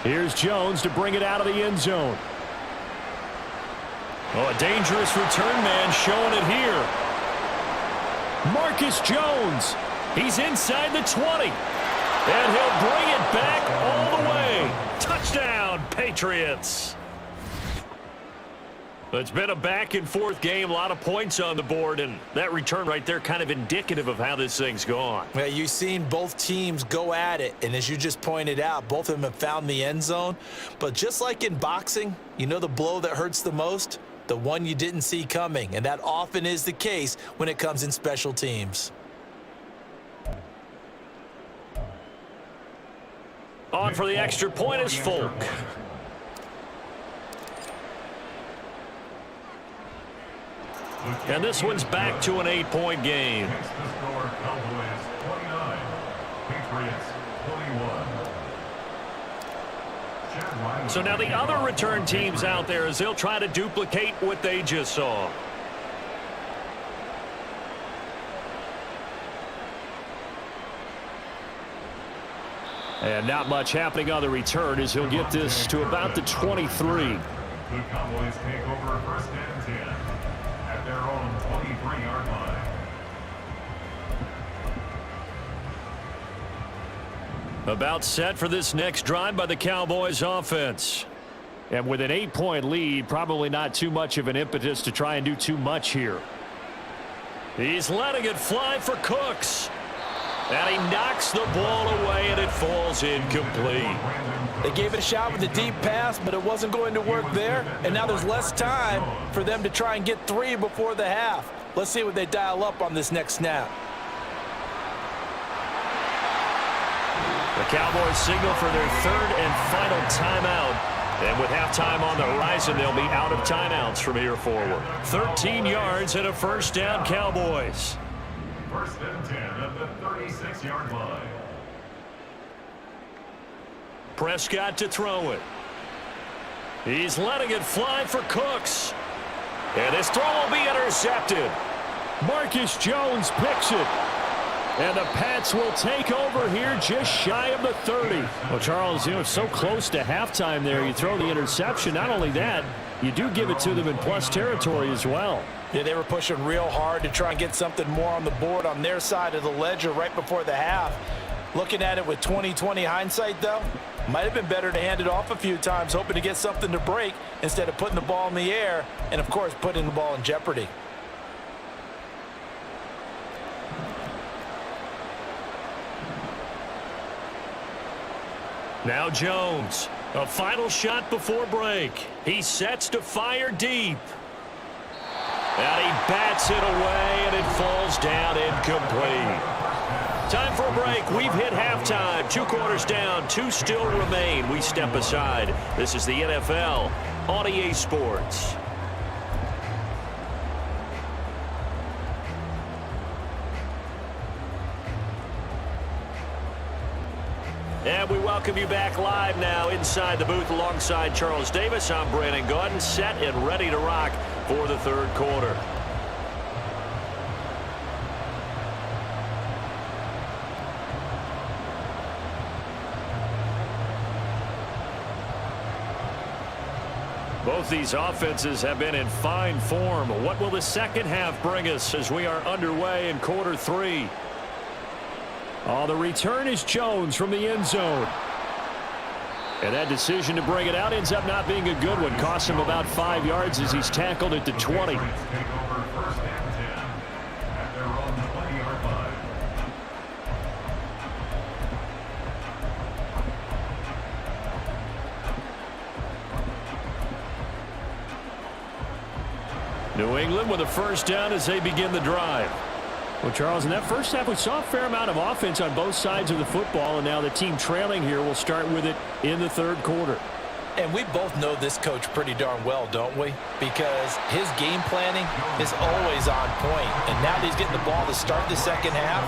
Here's Jones to bring it out of the end zone. Oh, a dangerous return man showing it here. Marcus Jones. He's inside the 20. And he'll bring it back all the way. Touchdown, Patriots. It's been a back-and-forth game, a lot of points on the board, and that return right there kind of indicative of how this thing's gone. Yeah, you've seen both teams go at it, and as you just pointed out, both of them have found the end zone. But just like in boxing, you know the blow that hurts the most? The one you didn't see coming, and that often is the case when it comes in special teams. On for the extra point is Folk. And this one's back to an 8-point game. Next to score, Cowboys 29, Patriots 21. So now the other return teams out there as they'll try to duplicate what they just saw. And not much happening on the return as he'll get this to about the 23. The Cowboys take over 1st and 10 at their own 23-yard line. About set for this next drive by the Cowboys offense. And with an 8-point lead, probably not too much of an impetus to try and do too much here. He's letting it fly for Cooks. And he knocks the ball away, and it falls incomplete. They gave it a shot with a deep pass, but it wasn't going to work there. And now there's less time for them to try and get 3 before the half. Let's see what they dial up on this next snap. The Cowboys signal for their 3rd and final timeout. And with halftime on the horizon, they'll be out of timeouts from here forward. 13 yards and a first down, Cowboys. First and 10 at the 36-yard line. Prescott to throw it. He's letting it fly for Cooks. And his throw will be intercepted. Marcus Jones picks it. And the Pats will take over here just shy of the 30. Well, Charles, so close to halftime there. You throw the interception. Not only that, you do give it to them in plus territory as well. Yeah, they were pushing real hard to try and get something more on the board on their side of the ledger right before the half. Looking at it with 20/20 hindsight, though, might have been better to hand it off a few times, hoping to get something to break instead of putting the ball in the air and, of course, putting the ball in jeopardy. Now Jones, a final shot before break. He sets to fire deep. And he bats it away, and it falls down incomplete. Time for a break. We've hit halftime. 2 quarters down, 2 still remain. We step aside. This is the NFL on EA Sports. And we welcome you back live now inside the booth alongside Charles Davis. I'm Brandon Gaudin, set and ready to rock for the 3rd quarter. Both these offenses have been in fine form. What will the second half bring us as we are underway in quarter 3? Oh, the return is Jones from the end zone. And that decision to bring it out ends up not being a good one. Costs him about 5 yards as he's tackled at the 20. Take over first and 10 at their own 20-yard line. New England with a first down as they begin the drive. Well, Charles, in that first half, we saw a fair amount of offense on both sides of the football, and now the team trailing here will start with it in the 3rd quarter. And we both know this coach pretty darn well, don't we? Because his game planning is always on point. And now that he's getting the ball to start the second half,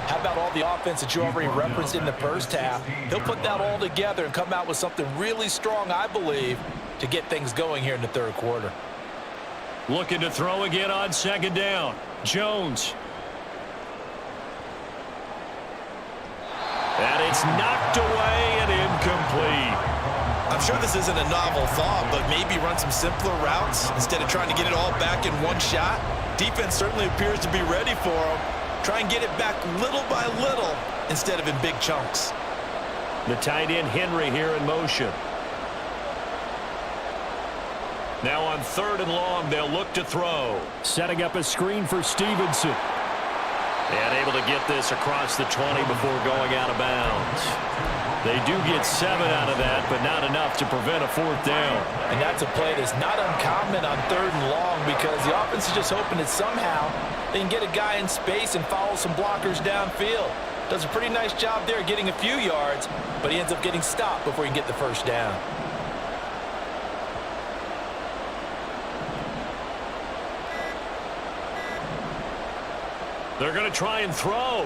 how about all the offense that you already referenced in the first half? He'll put that all together and come out with something really strong, I believe, to get things going here in the 3rd quarter. Looking to throw again on 2nd down. Jones. And it's knocked away and incomplete. I'm sure this isn't a novel thought, but maybe run some simpler routes instead of trying to get it all back in one shot. Defense certainly appears to be ready for him. Try and get it back little by little instead of in big chunks. The tight end Henry here in motion. Now on 3rd and long, they'll look to throw. Setting up a screen for Stevenson. And able to get this across the 20 before going out of bounds. They do get 7 out of that, but not enough to prevent a 4th down. And that's a play that's not uncommon on 3rd and long because the offense is just hoping that somehow they can get a guy in space and follow some blockers downfield. Does a pretty nice job there getting a few yards, but he ends up getting stopped before he can get the first down. They're going to try and throw.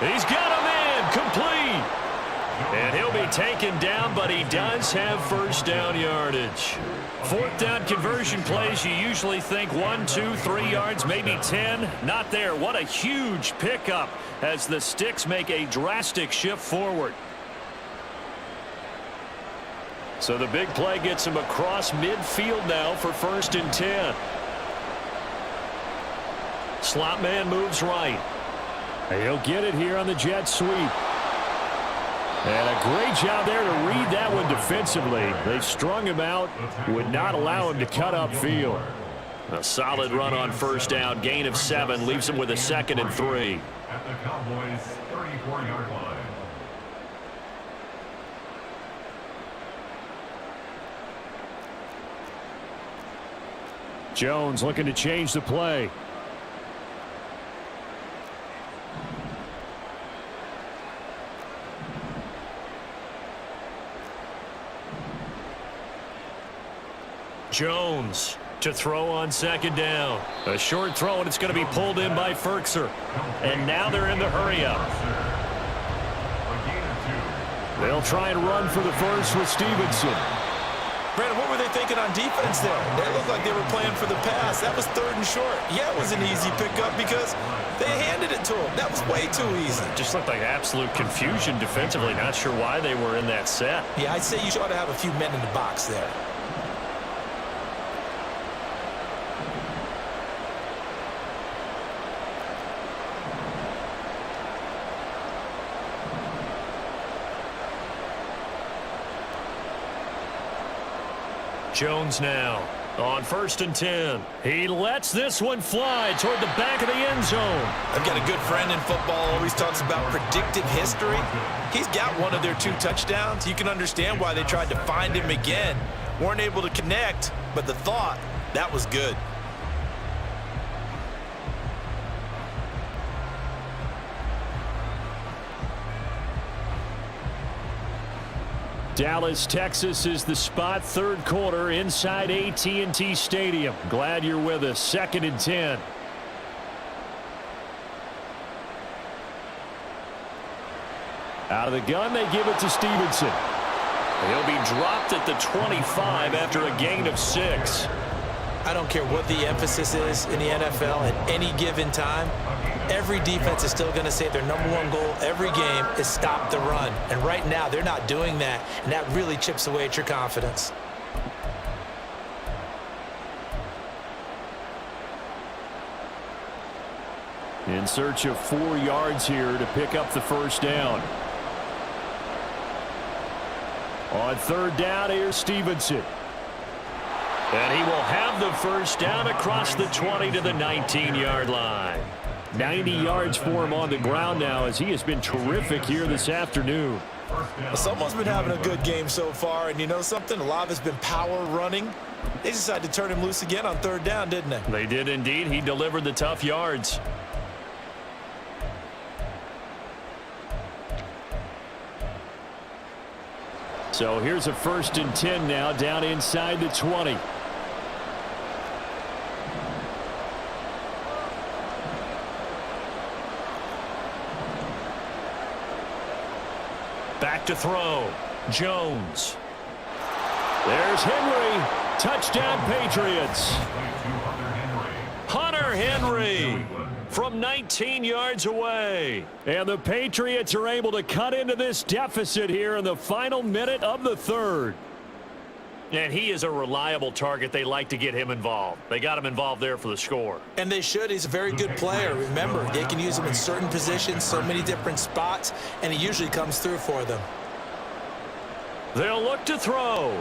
He's got him in, complete. And he'll be taken down, but he does have first down yardage. 4th down conversion plays, you usually think 1, 2, 3 yards, maybe 10. Not there. What a huge pickup as the Sticks make a drastic shift forward. So the big play gets him across midfield now for 1st and 10. Slot man moves right. He'll get it here on the jet sweep. And a great job there to read that one defensively. They strung him out, would not allow him to cut upfield. A solid run on first down. Gain of 7 leaves him with a 2nd and 3. At the Cowboys' 34-yard line. Jones looking to change the play. Jones to throw on 2nd down. A short throw, and it's going to be pulled in by Ferkser. And now they're in the hurry-up. They'll try and run for the first with Stevenson. Brandon, what were they thinking on defense there? They looked like they were playing for the pass. That was 3rd and short. Yeah, it was an easy pickup because they handed it to him. That was way too easy. Just looked like absolute confusion defensively. Not sure why they were in that set. Yeah, I'd say you ought to have a few men in the box there. Jones now on 1st and 10. He lets this one fly toward the back of the end zone. I've got a good friend in football, always talks about predictive history. He's got one of their 2 touchdowns. You can understand why they tried to find him again. Weren't able to connect, but the thought, that was good. Dallas, Texas is the spot. 3rd quarter inside AT&T Stadium. Glad you're with us. 2nd and 10. Out of the gun, they give it to Stevenson. He'll be dropped at the 25 after a gain of 6. I don't care what the emphasis is in the NFL at any given time. Every defense is still going to say their #1 goal every game is stop the run. And right now, they're not doing that, and that really chips away at your confidence. In search of 4 yards here to pick up the first down. On 3rd down, here's Stevenson. And he will have the first down across the 20 to the 19-yard line. 90 yards for him on the ground now as he has been terrific here this afternoon. Well, someone's been having a good game so far, and you know something? A lot of it's been power running. They decided to turn him loose again on 3rd down, didn't they? They did indeed. He delivered the tough yards. So here's a 1st and 10 now down inside the 20. Back to throw. Jones. There's Henry. Touchdown, Patriots. Hunter Henry from 19 yards away. And the Patriots are able to cut into this deficit here in the final minute of the 3rd. And he is a reliable target. They like to get him involved. They got him involved there for the score. And they should. He's a very good player. Remember, they can use him in certain positions, so many different spots, and he usually comes through for them. They'll look to throw.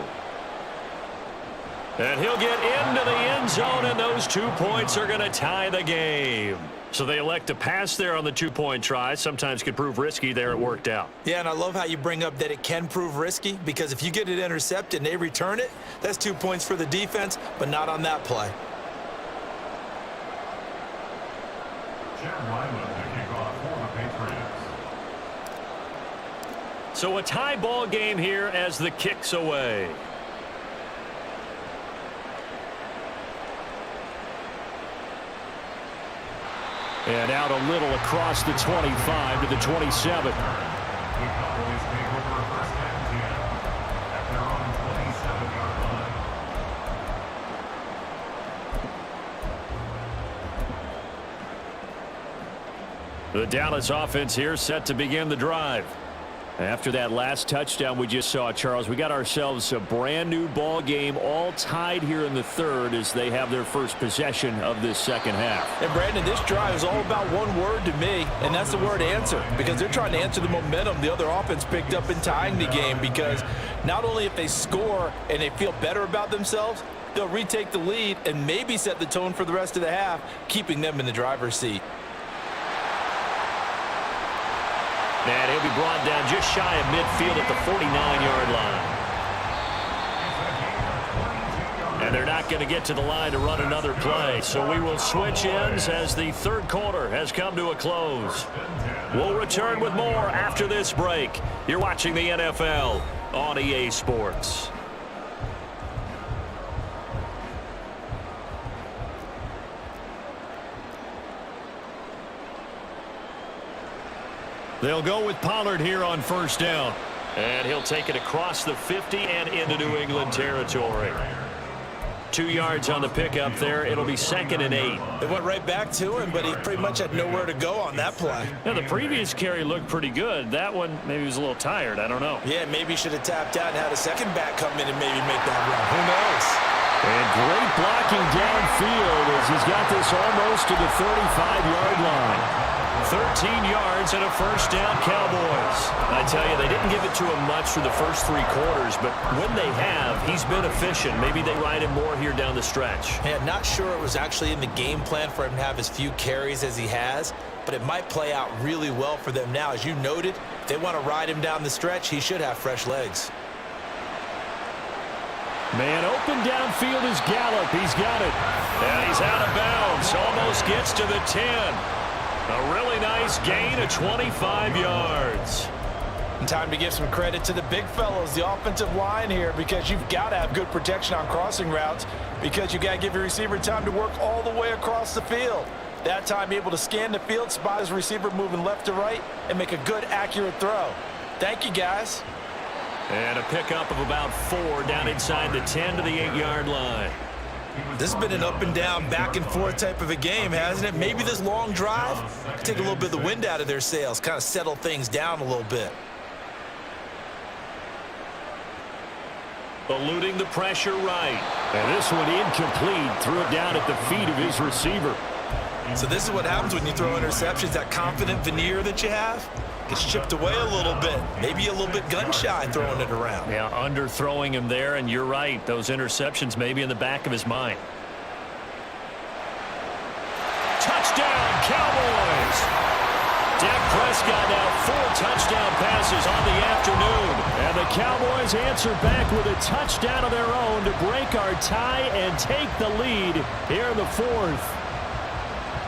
And he'll get into the end zone, and those 2 points are going to tie the game. So they elect to pass there on the 2-point try. Sometimes could prove risky. There it worked out. Yeah, and I love how you bring up that it can prove risky, because if you get it intercepted and they return it, that's 2 points for the defense, but not on that play. Chad Ryland to kick off for the Patriots. So a tie ball game here as the kick's away. And out a little across the 25 to the 27. The Cowboys take over 1st and 10 at their own 27-yard line. The Dallas offense here set to begin the drive. After that last touchdown we just saw, Charles, we got ourselves a brand new ball game, all tied here in the 3rd as they have their first possession of this 2nd half. And Brandon, this drive is all about one word to me, and that's the word answer, because they're trying to answer the momentum the other offense picked up in tying the game, because not only if they score and they feel better about themselves, they'll retake the lead and maybe set the tone for the rest of the half, keeping them in the driver's seat. And he'll be brought down just shy of midfield at the 49-yard line. And they're not going to get to the line to run another play. So we will switch ends as the third quarter has come to a close. We'll return with more after this break. You're watching the NFL on EA Sports. They'll go with Pollard here on first down. And he'll take it across the 50 and into New England territory. 2 yards on the pickup there. It'll be 2nd and 8. They went right back to him, but he pretty much had nowhere to go on that play. Now, the previous carry looked pretty good. That one, maybe he was a little tired. I don't know. Yeah, maybe he should have tapped out and had a second back come in and maybe make that run. Who knows? And great blocking downfield as he's got this almost to the 35-yard line. 13 yards and a first down, Cowboys. I tell you, they didn't give it to him much for the first 3 quarters, but when they have, he's been efficient. Maybe they ride him more here down the stretch. Yeah, not sure it was actually in the game plan for him to have as few carries as he has, but it might play out really well for them now. As you noted, if they want to ride him down the stretch, he should have fresh legs. Man open downfield is Gallup. He's got it. And he's out of bounds. Almost gets to the 10. A really nice gain of 25 yards. And time to give some credit to the big fellows, the offensive line here, because you've got to have good protection on crossing routes because you've got to give your receiver time to work all the way across the field. That time able to scan the field, spot his receiver moving left to right, and make a good, accurate throw. Thank you, guys. And a pickup of about 4 down inside the 10 to the 8-yard line. This has been an up and down, back and forth type of a game, hasn't it? Maybe this long drive take a little bit of the wind out of their sails, kind of settle things down a little bit. Eluding the pressure right. And this one incomplete. Threw it down at the feet of his receiver. So this is what happens when you throw interceptions. That confident veneer that you have gets chipped away a little bit. Maybe a little bit gun-shy throwing it around. Yeah, underthrowing him there, and you're right. Those interceptions may be in the back of his mind. Touchdown, Cowboys! Dak Prescott now 4 touchdown passes on the afternoon. And the Cowboys answer back with a touchdown of their own to break our tie and take the lead here in the 4th.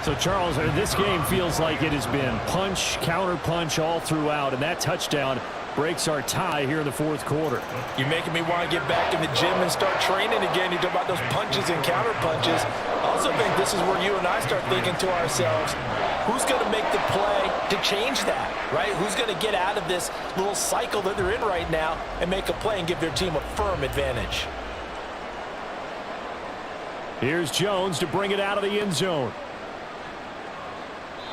So, Charles, this game feels like it has been punch, counter-punch all throughout, and that touchdown breaks our tie here in the 4th quarter. You're making me want to get back in the gym and start training again. You talk about those punches and counter-punches. I also think this is where you and I start thinking to ourselves, who's going to make the play to change that, right? Who's going to get out of this little cycle that they're in right now and make a play and give their team a firm advantage? Here's Jones to bring it out of the end zone.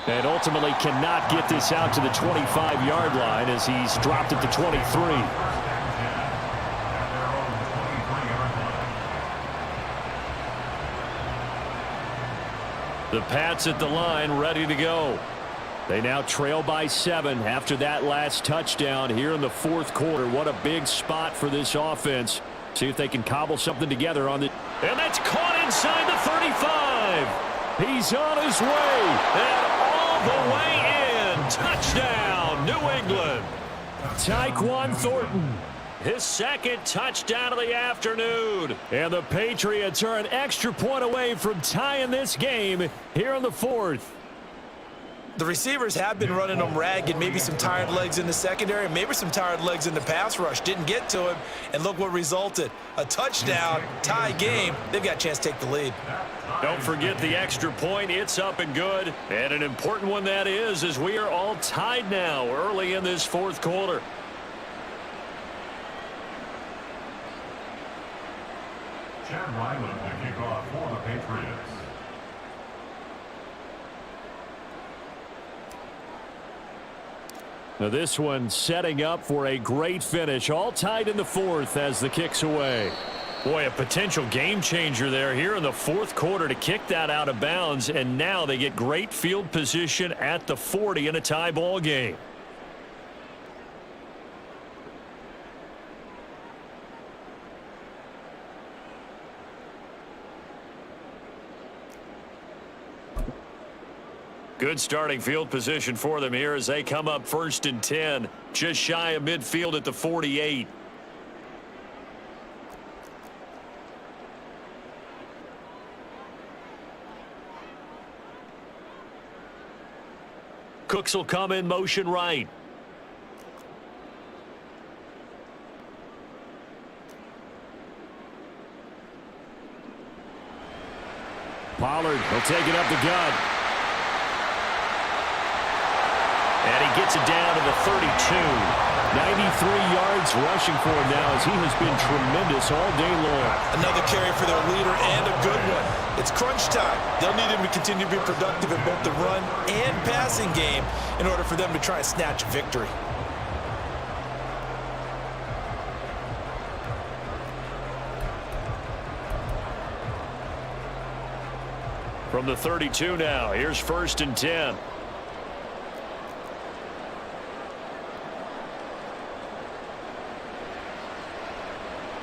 And ultimately cannot get this out to the 25-yard line as he's dropped at the 23. The Pats at the line ready to go. They now trail by 7 after that last touchdown here in the 4th quarter. What a big spot for this offense. See if they can cobble something together on the... And that's caught inside the 35. He's on his way. And the way in. Touchdown, New England. Tyquan Thornton, his 2nd touchdown of the afternoon. And the Patriots are an extra point away from tying this game here in the 4th. The receivers have been running them ragged. Maybe some tired legs in the secondary, maybe some tired legs in the pass rush. Didn't get to him, and look what resulted. A touchdown, tie game. They've got a chance to take the lead. Don't forget the extra point. It's up and good. And an important one that is, as we are all tied now early in this 4th quarter. Chad Ryland to kick off for the Patriots. Now this one setting up for a great finish. All tied in the 4th as the kick's away. Boy, a potential game changer there here in the 4th quarter to kick that out of bounds. And now they get great field position at the 40 in a tie ball game. Good starting field position for them here as they come up 1st and 10, just shy of midfield at the 48. Cooks will come in motion right. Pollard will take it up the gut. And he gets it down to the 32. 93 yards rushing for him now as he has been tremendous all day long. Another carry for their leader and a good one. It's crunch time. They'll need him to continue to be productive in both the run and passing game in order for them to try and snatch victory. From the 32 now, here's 1st and 10.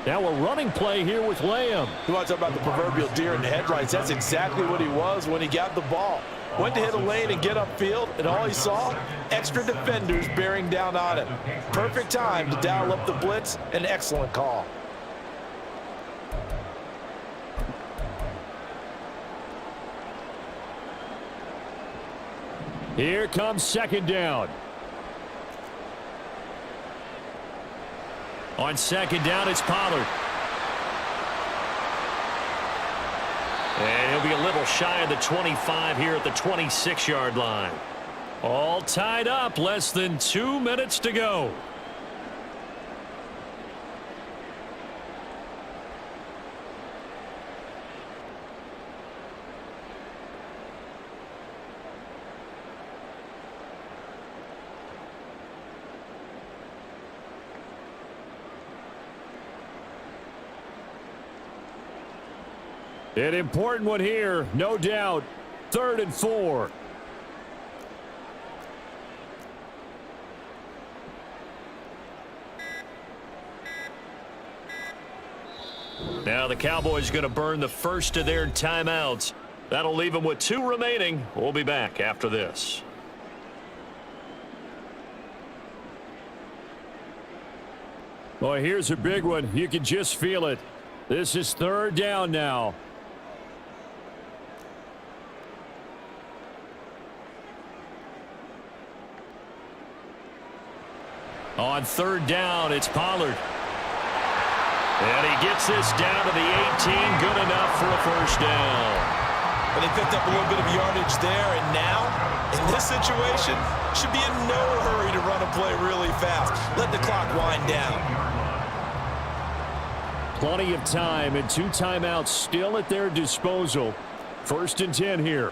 Now a running play here with Lamb. You want to talk about the proverbial deer in the headlights? That's exactly what he was when he got the ball. Went to hit a lane and get upfield, and all he saw, extra defenders bearing down on him. Perfect time to dial up the blitz. An excellent call. Here comes 2nd down. On 2nd down, it's Pollard. And he'll be a little shy of the 25 here at the 26-yard line. All tied up, less than 2 minutes to go. An important one here, no doubt. 3rd and 4. Now the Cowboys going to burn the first of their timeouts. That'll leave them with 2 remaining. We'll be back after this. Boy, here's a big one. You can just feel it. This is 3rd down now. On 3rd down, it's Pollard. And he gets this down to the 18. Good enough for a 1st down. But they picked up a little bit of yardage there, and now, in this situation, should be in no hurry to run a play really fast. Let the clock wind down. Plenty of time and 2 timeouts still at their disposal. 1st and 10 here.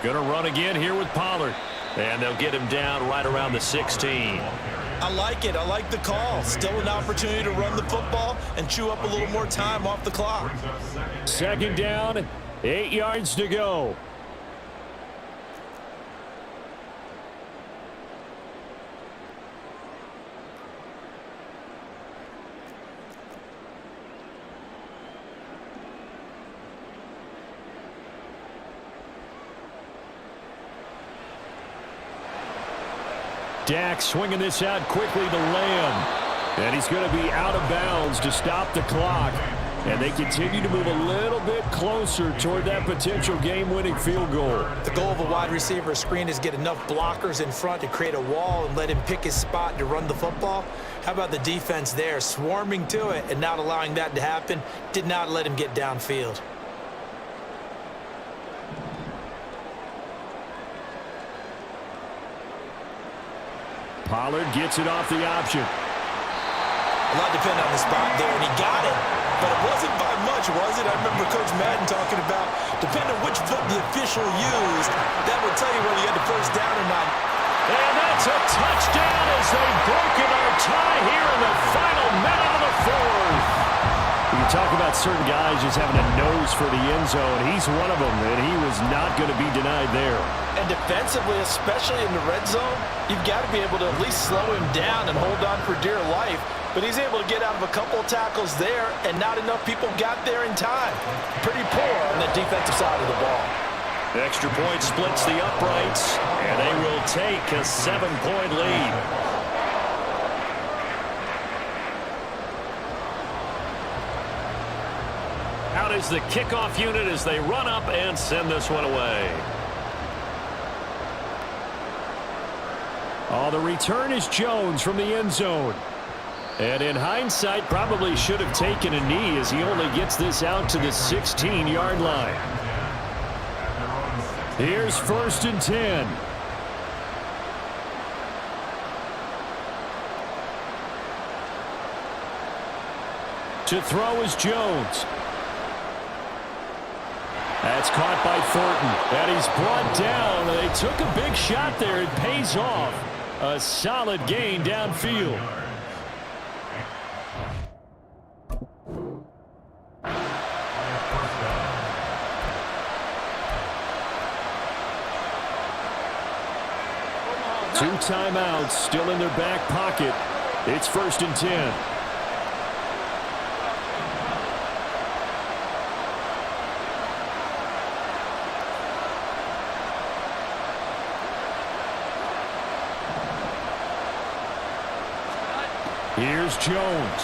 Going to run again here with Pollard. And they'll get him down right around the 16. I like it. I like the call. Still an opportunity to run the football and chew up a little more time off the clock. 2nd down, 8 yards to go. Dak swinging this out quickly to Lamb. And he's going to be out of bounds to stop the clock. And they continue to move a little bit closer toward that potential game-winning field goal. The goal of a wide receiver screen is get enough blockers in front to create a wall and let him pick his spot to run the football. How about the defense there, swarming to it and not allowing that to happen? Did not let him get downfield. Pollard gets it off the option. A lot depended on the spot there, and he got it. But it wasn't by much, was it? I remember Coach Madden talking about, depending on which foot the official used, that would tell you whether you had the 1st down or not. And that's a touchdown as they've broken our tie here in the final minute of the 4th. You talk about certain guys just having a nose for the end zone. He's one of them, and he was not going to be denied there. And defensively, especially in the red zone, you've got to be able to at least slow him down and hold on for dear life. But he's able to get out of a couple of tackles there, and not enough people got there in time. Pretty poor on the defensive side of the ball. The extra point splits the uprights, and they will take a 7-point lead. Out is the kickoff unit as they run up and send this one away. Oh, the return is Jones from the end zone. And in hindsight, probably should have taken a knee as he only gets this out to the 16-yard line. Here's 1st and 10. To throw is Jones. That's caught by Thornton. And he's brought down. They took a big shot there. It pays off. A solid gain downfield. Two timeouts still in their back pocket. It's 1st and 10. Here's Jones.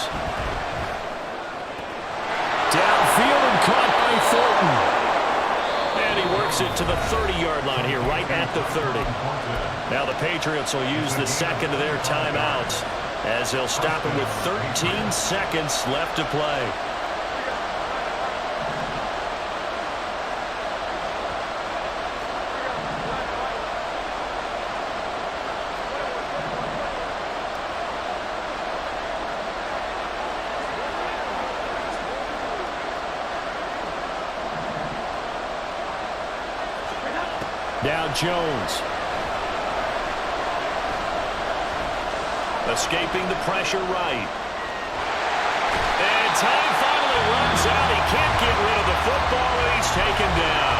Downfield and caught by Thornton. And he works it to the 30-yard line here, right at the 30. Now the Patriots will use the second of their timeouts as they'll stop it with 13 seconds left to play. Now Jones. Escaping the pressure right. And time finally runs out. He can't get rid of the football, and he's taken down.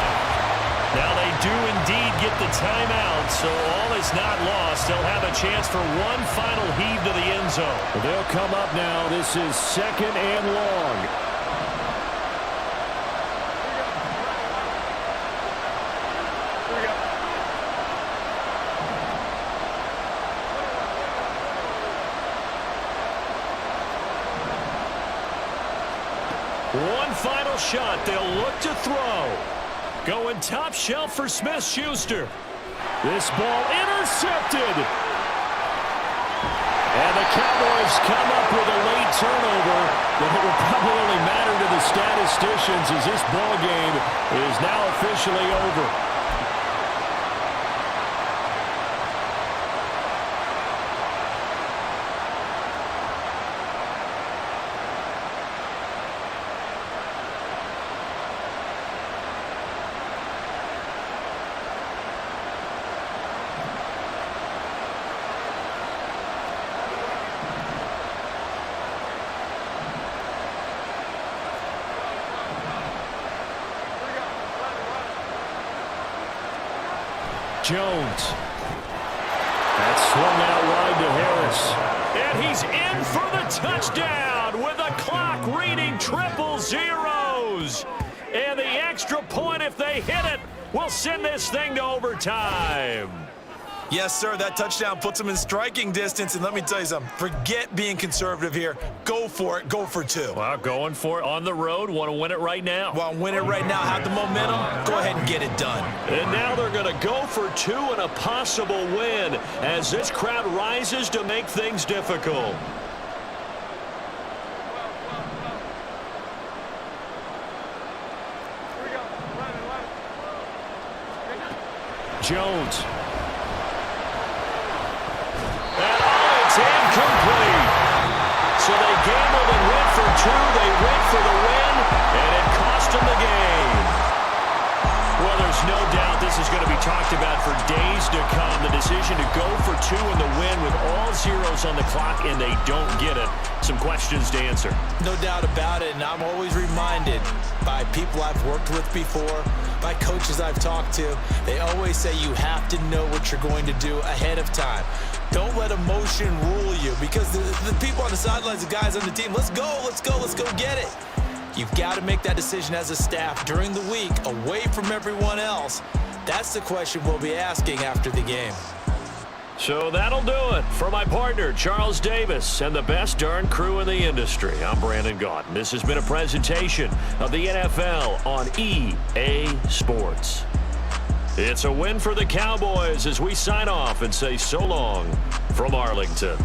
Now they do indeed get the timeout, so all is not lost. They'll have a chance for one final heave to the end zone. They'll come up now. This is 2nd and long. One final shot. They'll look to throw. Going top shelf for Smith-Schuster. This ball intercepted. And the Cowboys come up with a late turnover, but it will probably only matter to the statisticians as this ball game is now officially over. Jones. That's swung out wide to Harris. And he's in for the touchdown with the clock reading 000. And the extra point, if they hit it, will send this thing to overtime. Yes, sir, that touchdown puts them in striking distance, and let me tell you something. Forget being conservative here. Go for it. Go for two. Well, going for it on the road. Want to win it right now. Want to win it right now, have the momentum, go ahead and get it done. And now they're going to go for two and a possible win as this crowd rises to make things difficult. Jones. It's incomplete. So they gambled and went for two. They went for the win, and it cost them the game. Well, there's no doubt this is going to be talked about for days to come. The decision to go for two in the win with all zeros on the clock, and they don't get it. Some questions to answer. No doubt about it, and I'm always reminded by people I've worked with before, by coaches I've talked to, they always say you have to know what you're going to do ahead of time. Don't let emotion rule you, because the people on the sidelines, the guys on the team, let's go get it. You've got to make that decision as a staff during the week, away from everyone else. That's the question we'll be asking after the game. So that'll do it for my partner, Charles Davis, and the best darn crew in the industry. I'm Brandon Gaudin. This has been a presentation of the NFL on EA Sports. It's a win for the Cowboys as we sign off and say so long from Arlington.